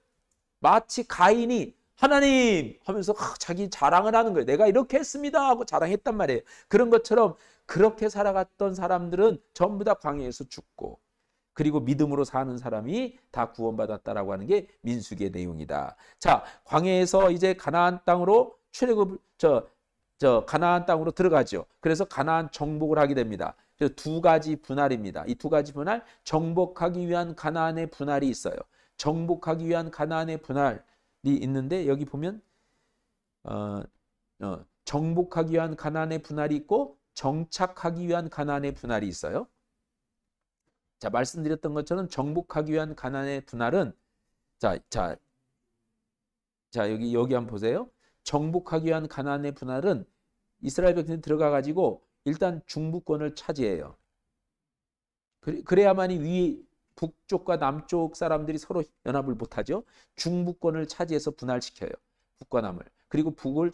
마치 가인이 하나님 하면서 자기 자랑을 하는 거예요. 내가 이렇게 했습니다 하고 자랑했단 말이에요. 그런 것처럼 그렇게 살아갔던 사람들은 전부 다 광야에서 죽고, 그리고 믿음으로 사는 사람이 다 구원받았다라고 하는 게 민수기의 내용이다. 자, 광야에서 이제 가나안 땅으로 출애굽, 가나안 땅으로 들어가죠. 그래서 가나안 정복을 하게 됩니다. 그래서 두 가지 분할입니다. 이 두 가지 분할, 정복하기 위한 가나안의 분할이 있어요. 정복하기 위한 가나안의 분할이 있는데, 여기 보면 정복하기 위한 가나안의 분할이 있고 정착하기 위한 가나안의 분할이 있어요. 자, 말씀드렸던 것처럼 정복하기 위한 가나안의 분할은 여기 한번 보세요. 정복하기 위한 가나안의 분할은 이스라엘 백성이 들어가 가지고 일단 중부권을 차지해요. 그래야만이 북쪽과 남쪽 사람들이 서로 연합을 못하죠. 중부권을 차지해서 분할시켜요. 북과 남을. 그리고 북을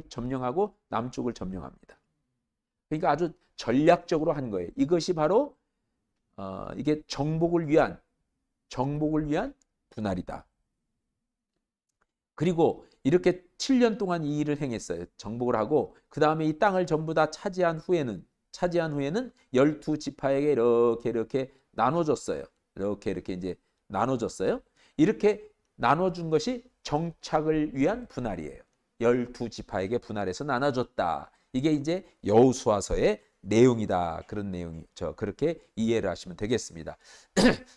점령하고 남쪽을 점령합니다. 그러니까 아주 전략적으로 한 거예요. 이것이 바로 이게 정복을 위한 분할이다. 그리고 이렇게 7년 동안 이 일을 행했어요. 정복을 하고 그 다음에 이 땅을 전부 다 차지한 후에는 12지파에게 이렇게 나눠줬어요. 이렇게 이제 나눠줬어요. 이렇게 나눠준 것이 정착을 위한 분할이에요. 12지파에게 분할해서 나눠줬다. 이게 이제 여호수아서의 내용이다. 그런 내용이죠. 그렇게 이해를 하시면 되겠습니다.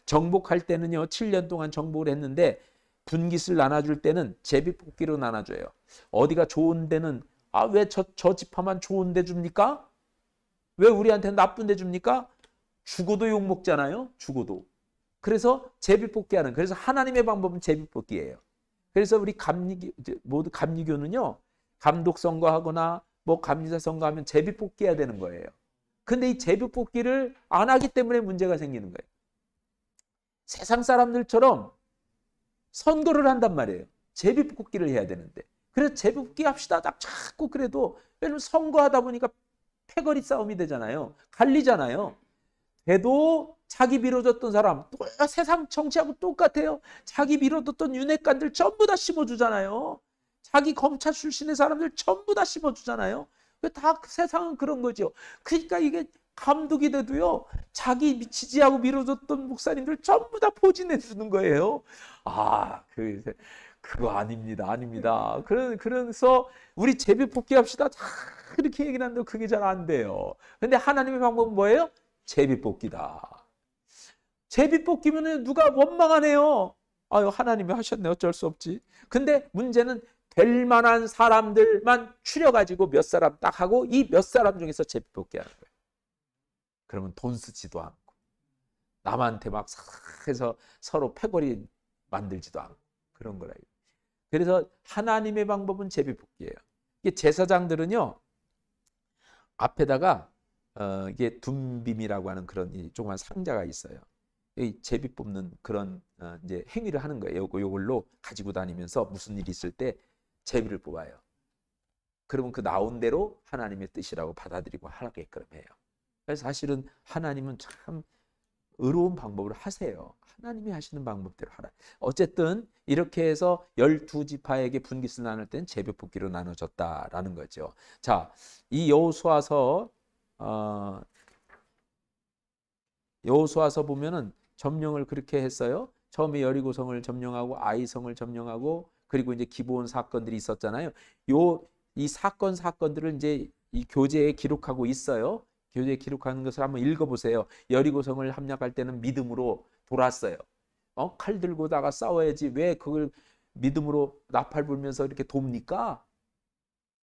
정복할 때는요, 7년 동안 정복을 했는데 분깃을 나눠줄 때는 제비뽑기로 나눠줘요. 어디가 좋은 데는 왜 저 지파만 좋은 데 줍니까? 왜 우리한테 나쁜 데 줍니까? 죽어도 욕 먹잖아요. 죽어도. 그래서 제비뽑기 하는. 그래서 하나님의 방법은 제비뽑기예요. 그래서 우리 모두 감리교는요, 감독 선거하거나 뭐 감리사 선거하면 제비뽑기 해야 되는 거예요. 근데 이 제비뽑기를 안 하기 때문에 문제가 생기는 거예요. 세상 사람들처럼 선거를 한단 말이에요. 제비뽑기를 해야 되는데. 그래서 제비뽑기 합시다. 자꾸 그래도, 왜냐면 선거하다 보니까 패거리 싸움이 되잖아요. 갈리잖아요. 돼도 자기 밀어줬던 사람, 또 세상 정치하고 똑같아요. 자기 밀어줬던 윤핵관들 전부 다 심어주잖아요. 자기 검찰 출신의 사람들 전부 다 심어주잖아요. 다 세상은 그런 거죠. 그러니까 이게 감독이 돼도요, 자기 지지하고 밀어줬던 목사님들 전부 다 포진해 주는 거예요. 그거 아닙니다. 아닙니다. 그래서 우리 제비뽑기 합시다. 다 그렇게 얘기를 하는데 그게 잘 안 돼요. 근데 하나님의 방법은 뭐예요? 제비뽑기다. 제비뽑기면 누가 원망하네요. 하나님이 하셨네. 어쩔 수 없지. 근데 문제는 될 만한 사람들만 추려가지고 몇 사람 딱 하고 이 몇 사람 중에서 제비뽑기 하는 거예요. 그러면 돈 쓰지도 않고 남한테 막 해서 서로 패거리 만들지도 않고 그런 거라. 그래서 하나님의 방법은 제비뽑기예요. 이게 제사장들은요, 앞에다가 이게 둠빔이라고 하는 그런 조그만 상자가 있어요. 이 제비 뽑는 그런 이제 행위를 하는 거예요. 요걸로 가지고 다니면서 무슨 일이 있을 때 제비를 뽑아요. 그러면 그 나온 대로 하나님의 뜻이라고 받아들이고 하게끔 해요. 그래서 사실은 하나님은 참 의로운 방법을 하세요. 하나님이 하시는 방법대로 하라. 어쨌든 이렇게 해서 12지파에게 분깃을 나눌 때는 제비뽑기로 나눠졌다라는 거죠. 자, 이 여호수아서 보면은 점령을 그렇게 했어요. 처음에 여리고성을 점령하고 아이성을 점령하고 그리고 이제 기브온 사건들이 있었잖아요. 이 사건들을 이제 이 교재에 기록하고 있어요. 교재에 기록하는 것을 한번 읽어보세요. 여리고성을 함락할 때는 믿음으로 돌았어요. 칼 들고다가 싸워야지 왜 그걸 믿음으로 나팔 불면서 이렇게 돕니까?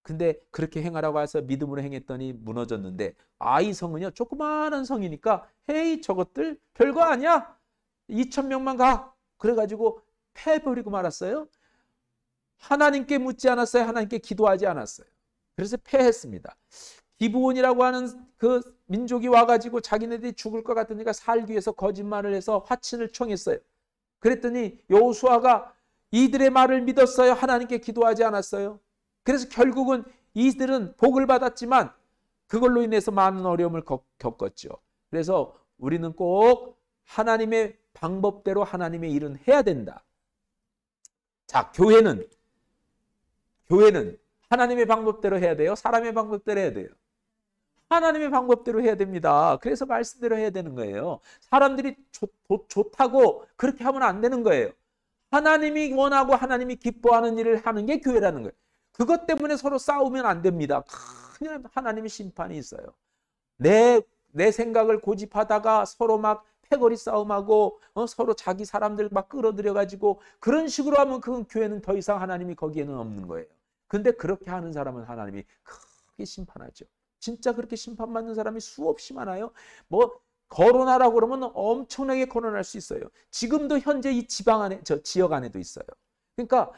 근데 그렇게 행하라고 해서 믿음으로 행했더니 무너졌는데, 아이성은요, 조그마한 성이니까 헤이 저것들 별거 아니야. 2,000명만 가. 그래가지고 패버리고 말았어요. 하나님께 묻지 않았어요. 하나님께 기도하지 않았어요. 그래서 패했습니다. 기브온이라고 하는 그 민족이 와가지고 자기네들이 죽을 것 같으니까 살기 위해서 거짓말을 해서 화친을 청했어요. 그랬더니 여호수아가 이들의 말을 믿었어요. 하나님께 기도하지 않았어요. 그래서 결국은 이들은 복을 받았지만 그걸로 인해서 많은 어려움을 겪었죠. 그래서 우리는 꼭 하나님의 방법대로 하나님의 일은 해야 된다. 자, 교회는 하나님의 방법대로 해야 돼요? 사람의 방법대로 해야 돼요? 하나님의 방법대로 해야 됩니다. 그래서 말씀대로 해야 되는 거예요. 사람들이 좋다고 그렇게 하면 안 되는 거예요. 하나님이 원하고 하나님이 기뻐하는 일을 하는 게 교회라는 거예요. 그것 때문에 서로 싸우면 안 됩니다. 그냥 하나님의 심판이 있어요. 내 생각을 고집하다가 서로 막 패거리 싸움하고 서로 자기 사람들 막 끌어들여가지고 그런 식으로 하면 그 교회는 더 이상 하나님이 거기에는 없는 거예요. 근데 그렇게 하는 사람은 하나님이 크게 심판하죠. 진짜 그렇게 심판받는 사람이 수없이 많아요. 뭐 거론하라고 그러면 엄청나게 거론할 수 있어요. 지금도 현재 이 지역 안에도 있어요. 그러니까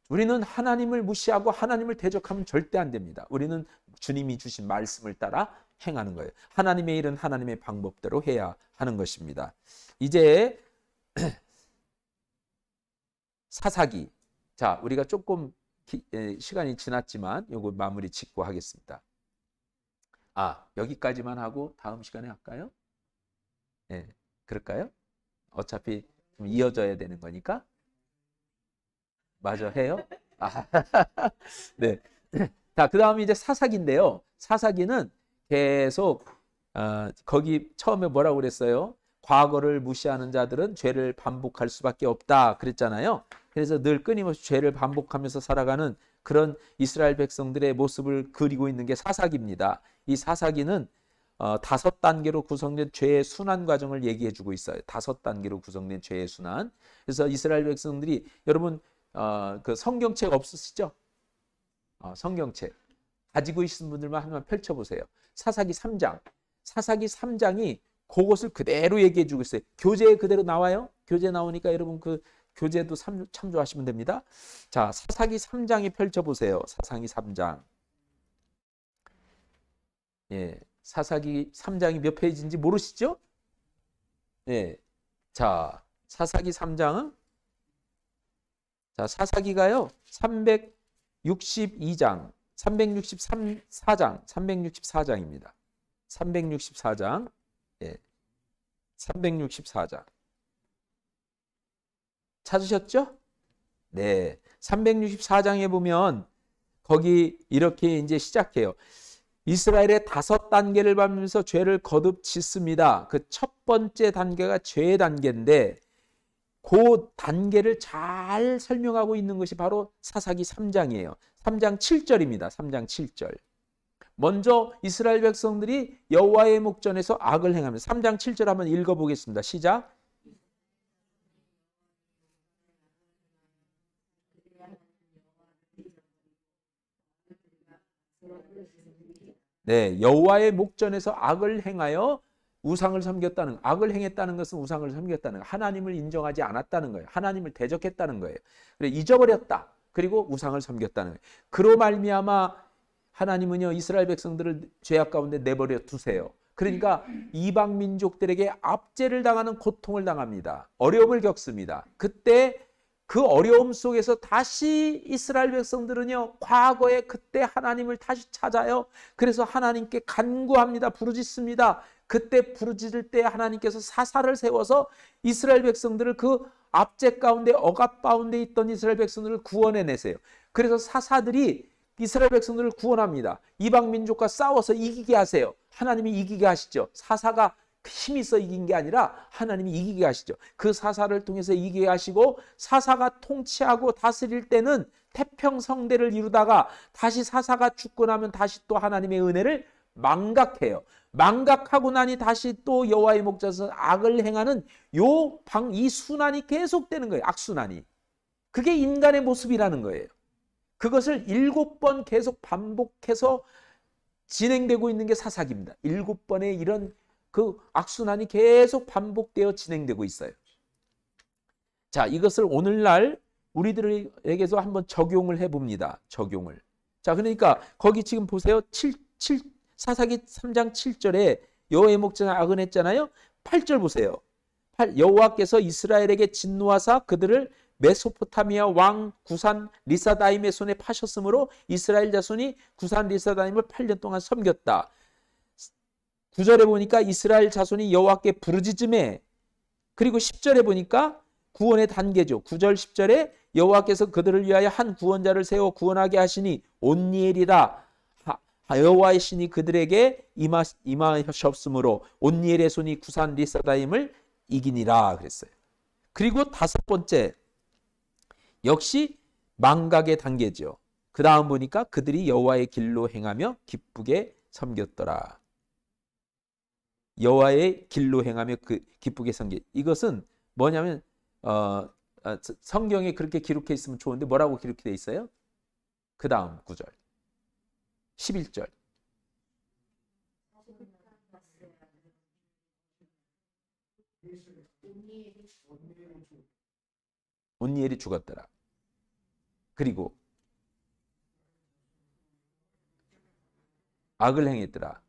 우리는 하나님을 무시하고 하나님을 대적하면 절대 안 됩니다. 우리는 주님이 주신 말씀을 따라 행하는 거예요. 하나님의 일은 하나님의 방법대로 해야 하는 것입니다. 이제 사사기. 자, 우리가 조금 시간이 지났지만 요거 마무리 짓고 하겠습니다. 여기까지만 하고 다음 시간에 할까요? 네, 그럴까요? 어차피 좀 이어져야 되는 거니까. 맞아, 해요? 네. 자, 그 다음에 이제 사사기인데요. 사사기는 계속 거기 처음에 뭐라고 그랬어요? 과거를 무시하는 자들은 죄를 반복할 수밖에 없다 그랬잖아요. 그래서 늘 끊임없이 죄를 반복하면서 살아가는 그런 이스라엘 백성들의 모습을 그리고 있는 게 사사기입니다. 이 사사기는 다섯 단계로 구성된 죄의 순환 과정을 얘기해 주고 있어요. 다섯 단계로 구성된 죄의 순환. 그래서 이스라엘 백성들이 여러분 그 성경책 없으시죠? 성경책 가지고 있는 분들만 한번 펼쳐보세요. 사사기 3장. 사사기 3장이 그것을 그대로 얘기해 주고 있어요. 교재에 그대로 나와요. 교재 나오니까 여러분 그 교재도 참조하시면 됩니다. 자, 사사기 3장이 펼쳐보세요. 사사기 3장. 예, 사사기 3장이 몇 페이지인지 모르시죠? 예. 자, 사사기 3장은 자, 사사기가요. 362장, 364장, 364장입니다. 364장. 예. 364장. 찾으셨죠? 네. 364장에 보면 거기 이렇게 이제 시작해요. 이스라엘의 다섯 단계를 밟으면서 죄를 거듭 짓습니다. 그 첫 번째 단계가 죄의 단계인데 그 단계를 잘 설명하고 있는 것이 바로 사사기 3장이에요. 3장 7절입니다. 3장 7절. 먼저 이스라엘 백성들이 여호와의 목전에서 악을 행하면서 3장 7절 한번 읽어보겠습니다. 시작. 네, 여호와의 목전에서 악을 행하여 우상을 섬겼다는, 악을 행했다는 것은 우상을 섬겼다는, 하나님을 인정하지 않았다는 거예요. 하나님을 대적했다는 거예요. 그래, 잊어버렸다. 그리고 우상을 섬겼다는 거예요. 그로 말미암아 하나님은요 이스라엘 백성들을 죄악 가운데 내버려 두세요. 그러니까 이방 민족들에게 압제를 당하는 고통을 당합니다. 어려움을 겪습니다. 그때 그 어려움 속에서 다시 이스라엘 백성들은요 과거에 그때 하나님을 다시 찾아요. 그래서 하나님께 간구합니다. 부르짖습니다. 그때 부르짖을 때 하나님께서 사사를 세워서 이스라엘 백성들을 그 압제 가운데 억압 가운데 있던 이스라엘 백성들을 구원해내세요. 그래서 사사들이 이스라엘 백성들을 구원합니다. 이방 민족과 싸워서 이기게 하세요. 하나님이 이기게 하시죠. 사사가 힘이 있어 이긴 게 아니라 하나님이 이기게 하시죠. 그 사사를 통해서 이기게 하시고 사사가 통치하고 다스릴 때는 태평성대를 이루다가 다시 사사가 죽고 나면 다시 또 하나님의 은혜를 망각해요. 망각하고 나니 다시 또 여호와의 목전에서 악을 행하는 이 순환이 계속되는 거예요. 악순환이. 그게 인간의 모습이라는 거예요. 그것을 7번 계속 반복해서 진행되고 있는 게 사사기입니다. 7번의 이런 그 악순환이 계속 반복되어 진행되고 있어요. 자, 이것을 오늘날 우리들에게서 한번 적용을 해봅니다. 적용을. 자, 그러니까 거기 지금 보세요. 사사기 3장 7절에 여호와의 목전에 악을 했잖아요. 8절 보세요. 여호와께서 이스라엘에게 진노하사 그들을 메소포타미아 왕 구산 리사다임의 손에 파셨으므로 이스라엘 자손이 구산 리사다임을 8년 동안 섬겼다. 9절에 보니까 이스라엘 자손이 여호와께 부르짖음에, 그리고 10절에 보니까 구원의 단계죠. 9절 10절에 여호와께서 그들을 위하여 한 구원자를 세워 구원하게 하시니 온니엘이라 여호와의 신이 그들에게 임하셨으므로 온니엘의 손이 구산 리사다임을 이기니라 그랬어요. 그리고 다섯 번째 역시 망각의 단계죠. 그 다음 보니까 그들이 여호와의 길로 행하며 기쁘게 섬겼더라. 여호와의 길로 행하며 기쁘게 섬기. 이것은 뭐냐면 성경에 그렇게 기록해 있으면 좋은데 뭐라고 기록돼 있어요? 그 다음 9절 11절 온니엘이 죽었더라. 그리고 악을 행했더라.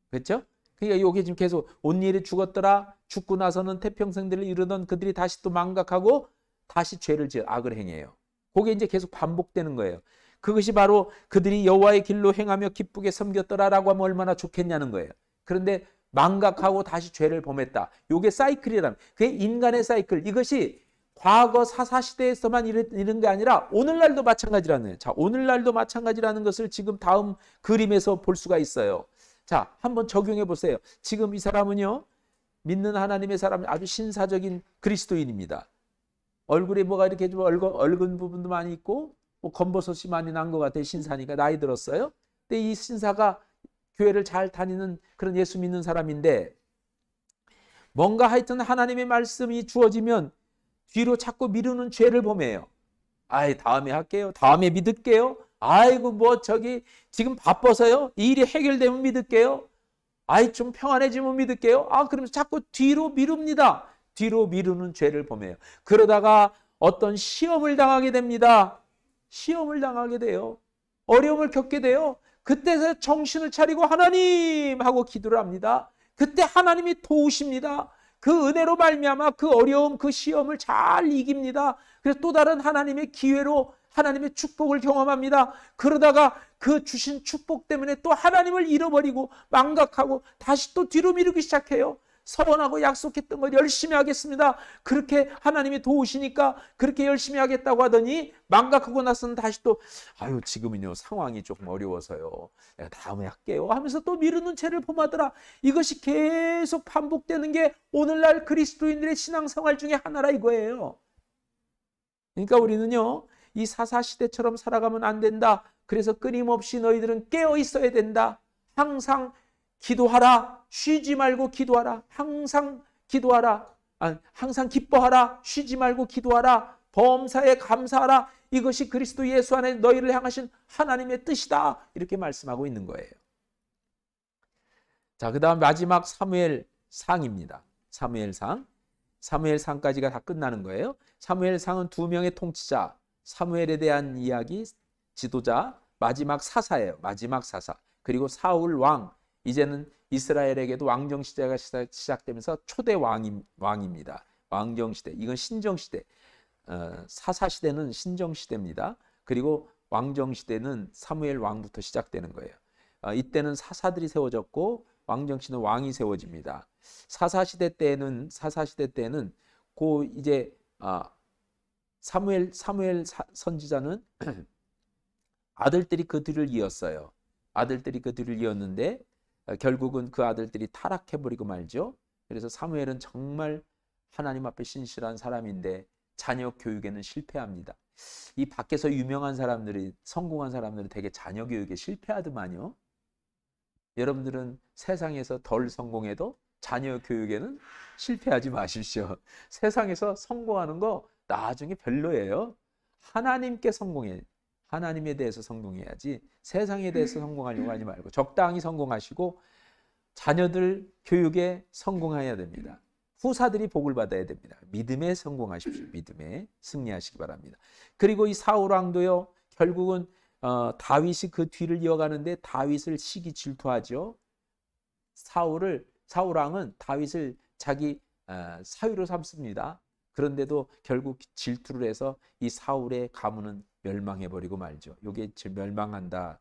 그렇죠? 그러니까 이게 지금 계속 온니엘이 죽었더라. 죽고 나서는 태평성대를 이루던 그들이 다시 또 망각하고 다시 죄를 지어 악을 행해요. 그게 이제 계속 반복되는 거예요. 그것이 바로 그들이 여호와의 길로 행하며 기쁘게 섬겼더라라고 하면 얼마나 좋겠냐는 거예요. 그런데 망각하고 다시 죄를 범했다. 이게 사이클이라면, 그게 인간의 사이클. 이것이 과거 사사시대에서만 이런 게 아니라 오늘날도 마찬가지라는 거예요. 자, 오늘날도 마찬가지라는 것을 지금 다음 그림에서 볼 수가 있어요. 자, 한번 적용해 보세요. 지금 이 사람은요, 믿는 하나님의 사람, 아주 신사적인 그리스도인입니다. 얼굴에 뭐가 이렇게 좀 얼근 부분도 많이 있고, 뭐 검버섯이 많이 난 것 같아요. 신사니까 나이 들었어요. 근데 이 신사가 교회를 잘 다니는 그런 예수 믿는 사람인데 뭔가 하여튼 하나님의 말씀이 주어지면 뒤로 자꾸 미루는 죄를 범해요. 아이, 다음에 할게요. 다음에 믿을게요. 아이고, 뭐 저기 지금 바빠서요. 이 일이 해결되면 믿을게요. 아이, 좀 평안해지면 믿을게요. 아, 그러면서 자꾸 뒤로 미룹니다. 뒤로 미루는 죄를 범해요. 그러다가 어떤 시험을 당하게 됩니다. 시험을 당하게 돼요. 어려움을 겪게 돼요. 그때서 정신을 차리고 하나님 하고 기도를 합니다. 그때 하나님이 도우십니다. 그 은혜로 말미암아 그 어려움, 그 시험을 잘 이깁니다. 그래서 또 다른 하나님의 기회로 하나님의 축복을 경험합니다. 그러다가 그 주신 축복 때문에 또 하나님을 잃어버리고 망각하고 다시 또 뒤로 미루기 시작해요. 서원하고 약속했던 걸 열심히 하겠습니다. 그렇게 하나님이 도우시니까 그렇게 열심히 하겠다고 하더니 망각하고 나서는 다시 또 아유, 지금은요 상황이 조금 어려워서요, 내가 다음에 할게요 하면서 또 미루는 죄를 범하더라. 이것이 계속 반복되는 게 오늘날 그리스도인들의 신앙생활 중에 하나라 이거예요. 그러니까 우리는요 이 사사시대처럼 살아가면 안 된다. 그래서 끊임없이 너희들은 깨어 있어야 된다. 항상 기도하라. 쉬지 말고 기도하라. 항상 기도하라. 항상 기뻐하라. 쉬지 말고 기도하라. 범사에 감사하라. 이것이 그리스도 예수 안에 너희를 향하신 하나님의 뜻이다. 이렇게 말씀하고 있는 거예요. 자, 그 다음 마지막 사무엘상입니다. 사무엘상까지가 다 끝나는 거예요. 사무엘상은 두 명의 통치자, 사무엘에 대한 이야기, 지도자, 마지막 사사예요. 마지막 사사. 그리고 사울 왕. 이제는 이스라엘에게도 왕정시대가 시작되면서 초대 왕입니다. 왕정시대. 이건 신정시대. 사사시대는 신정시대입니다. 그리고 왕정시대는 사무엘 왕부터 시작되는 거예요. 이때는 사사들이 세워졌고 왕정시대는 왕이 세워집니다. 사사시대 때는 그 이제 사무엘 선지자는 아들들이 그 뒤를 이었어요. 아들들이 그 뒤를 이었는데 결국은 그 아들들이 타락해버리고 말죠. 그래서 사무엘은 정말 하나님 앞에 신실한 사람인데 자녀 교육에는 실패합니다. 이 밖에서 유명한 사람들이, 성공한 사람들은 되게 자녀 교육에 실패하더만요. 여러분들은 세상에서 덜 성공해도 자녀 교육에는 실패하지 마십시오. 세상에서 성공하는 거 나중에 별로예요. 하나님께 성공해. 하나님에 대해서 성공해야지 세상에 대해서 성공하려고 하지 말고 적당히 성공하시고 자녀들 교육에 성공해야 됩니다. 후사들이 복을 받아야 됩니다. 믿음에 성공하십시오. 믿음에 승리하시기 바랍니다. 그리고 이 사울 왕도요, 결국은 다윗이 그 뒤를 이어가는데 다윗을 시기 질투하죠. 사울 왕은 다윗을 자기 사위로 삼습니다. 그런데도 결국 질투를 해서 이 사울의 가문은 멸망해버리고 말죠. 이게 멸망한다,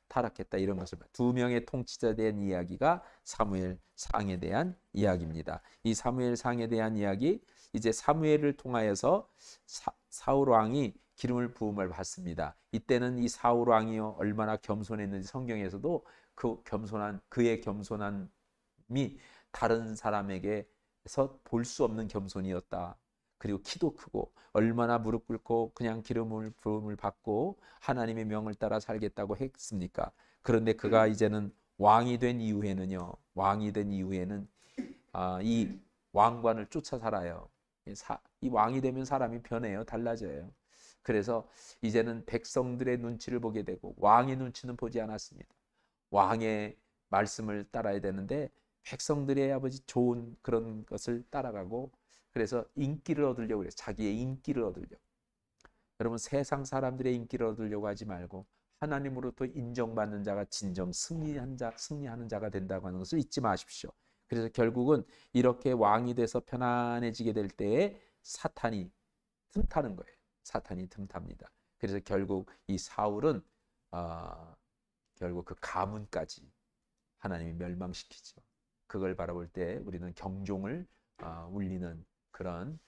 타락했다 이런 것을 두 명의 통치자에 대한 이야기가 사무엘상에 대한 이야기입니다. 이 사무엘상에 대한 이야기, 이제 사무엘을 통하여서 사울 왕이 기름을 부음을 받습니다. 이때는 이 사울 왕이요 얼마나 겸손했는지 성경에서도 그의 겸손함이 다른 사람에게서 볼 수 없는 겸손이었다. 그리고 키도 크고 얼마나 무릎 꿇고 그냥 기름을 부음을 받고 하나님의 명을 따라 살겠다고 했습니까? 그런데 그가 이제는 왕이 된 이후에는 이 왕관을 쫓아 살아요. 이 왕이 되면 사람이 변해요. 달라져요. 그래서 이제는 백성들의 눈치를 보게 되고 왕의 눈치는 보지 않았습니다. 왕의 말씀을 따라야 되는데 백성들의 아버지 좋은 그런 것을 따라가고, 그래서 인기를 얻으려고 해요. 자기의 인기를 얻으려고. 여러분, 세상 사람들의 인기를 얻으려고 하지 말고 하나님으로부터 인정받는 자가 진정 승리하는 자가 된다고 하는 것을 잊지 마십시오. 그래서 결국은 이렇게 왕이 돼서 편안해지게 될 때에 사탄이 틈타는 거예요. 사탄이 틈탑니다. 그래서 결국 이 사울은 결국 그 가문까지 하나님이 멸망시키죠. 그걸 바라볼 때 우리는 경종을 울리는 그런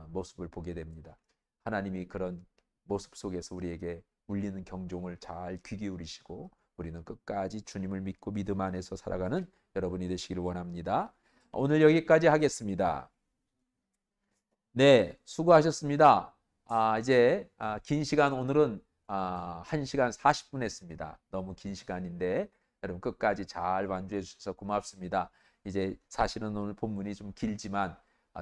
모습을 보게 됩니다. 하나님이 그런 모습 속에서 우리에게 울리는 경종을 잘 귀 기울이시고 우리는 끝까지 주님을 믿고 믿음 안에서 살아가는 여러분이 되시기를 원합니다. 오늘 여기까지 하겠습니다. 네, 수고하셨습니다. 이제 긴 시간, 오늘은 1시간 40분 했습니다. 너무 긴 시간인데 여러분 끝까지 잘 완주해 주셔서 고맙습니다. 이제 사실은 오늘 본문이 좀 길지만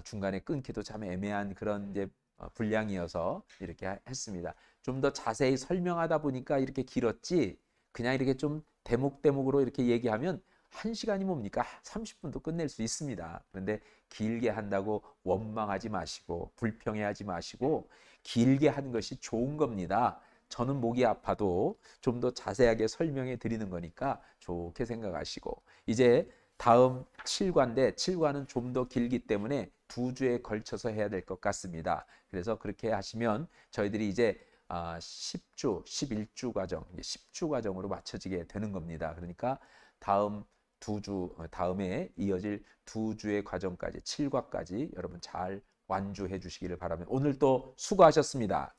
중간에 끊기도 참 애매한 그런 이제 분량이어서 이렇게 했습니다. 좀 더 자세히 설명하다 보니까 이렇게 길었지, 그냥 이렇게 좀 대목대목으로 이렇게 얘기하면 1시간이 뭡니까? 30분도 끝낼 수 있습니다. 그런데 길게 한다고 원망하지 마시고 불평해하지 마시고 길게 하는 것이 좋은 겁니다. 저는 목이 아파도 좀 더 자세하게 설명해 드리는 거니까 좋게 생각하시고, 이제 다음 7과인데 7과는 좀 더 길기 때문에 2주에 걸쳐서 해야 될 것 같습니다. 그래서 그렇게 하시면 저희들이 이제 10주, 11주 과정, 10주 과정으로 맞춰지게 되는 겁니다. 그러니까 다음 2주, 다음에 이어질 2주의 과정까지 7과까지 여러분 잘 완주해 주시기를 바라며 오늘 또 수고하셨습니다.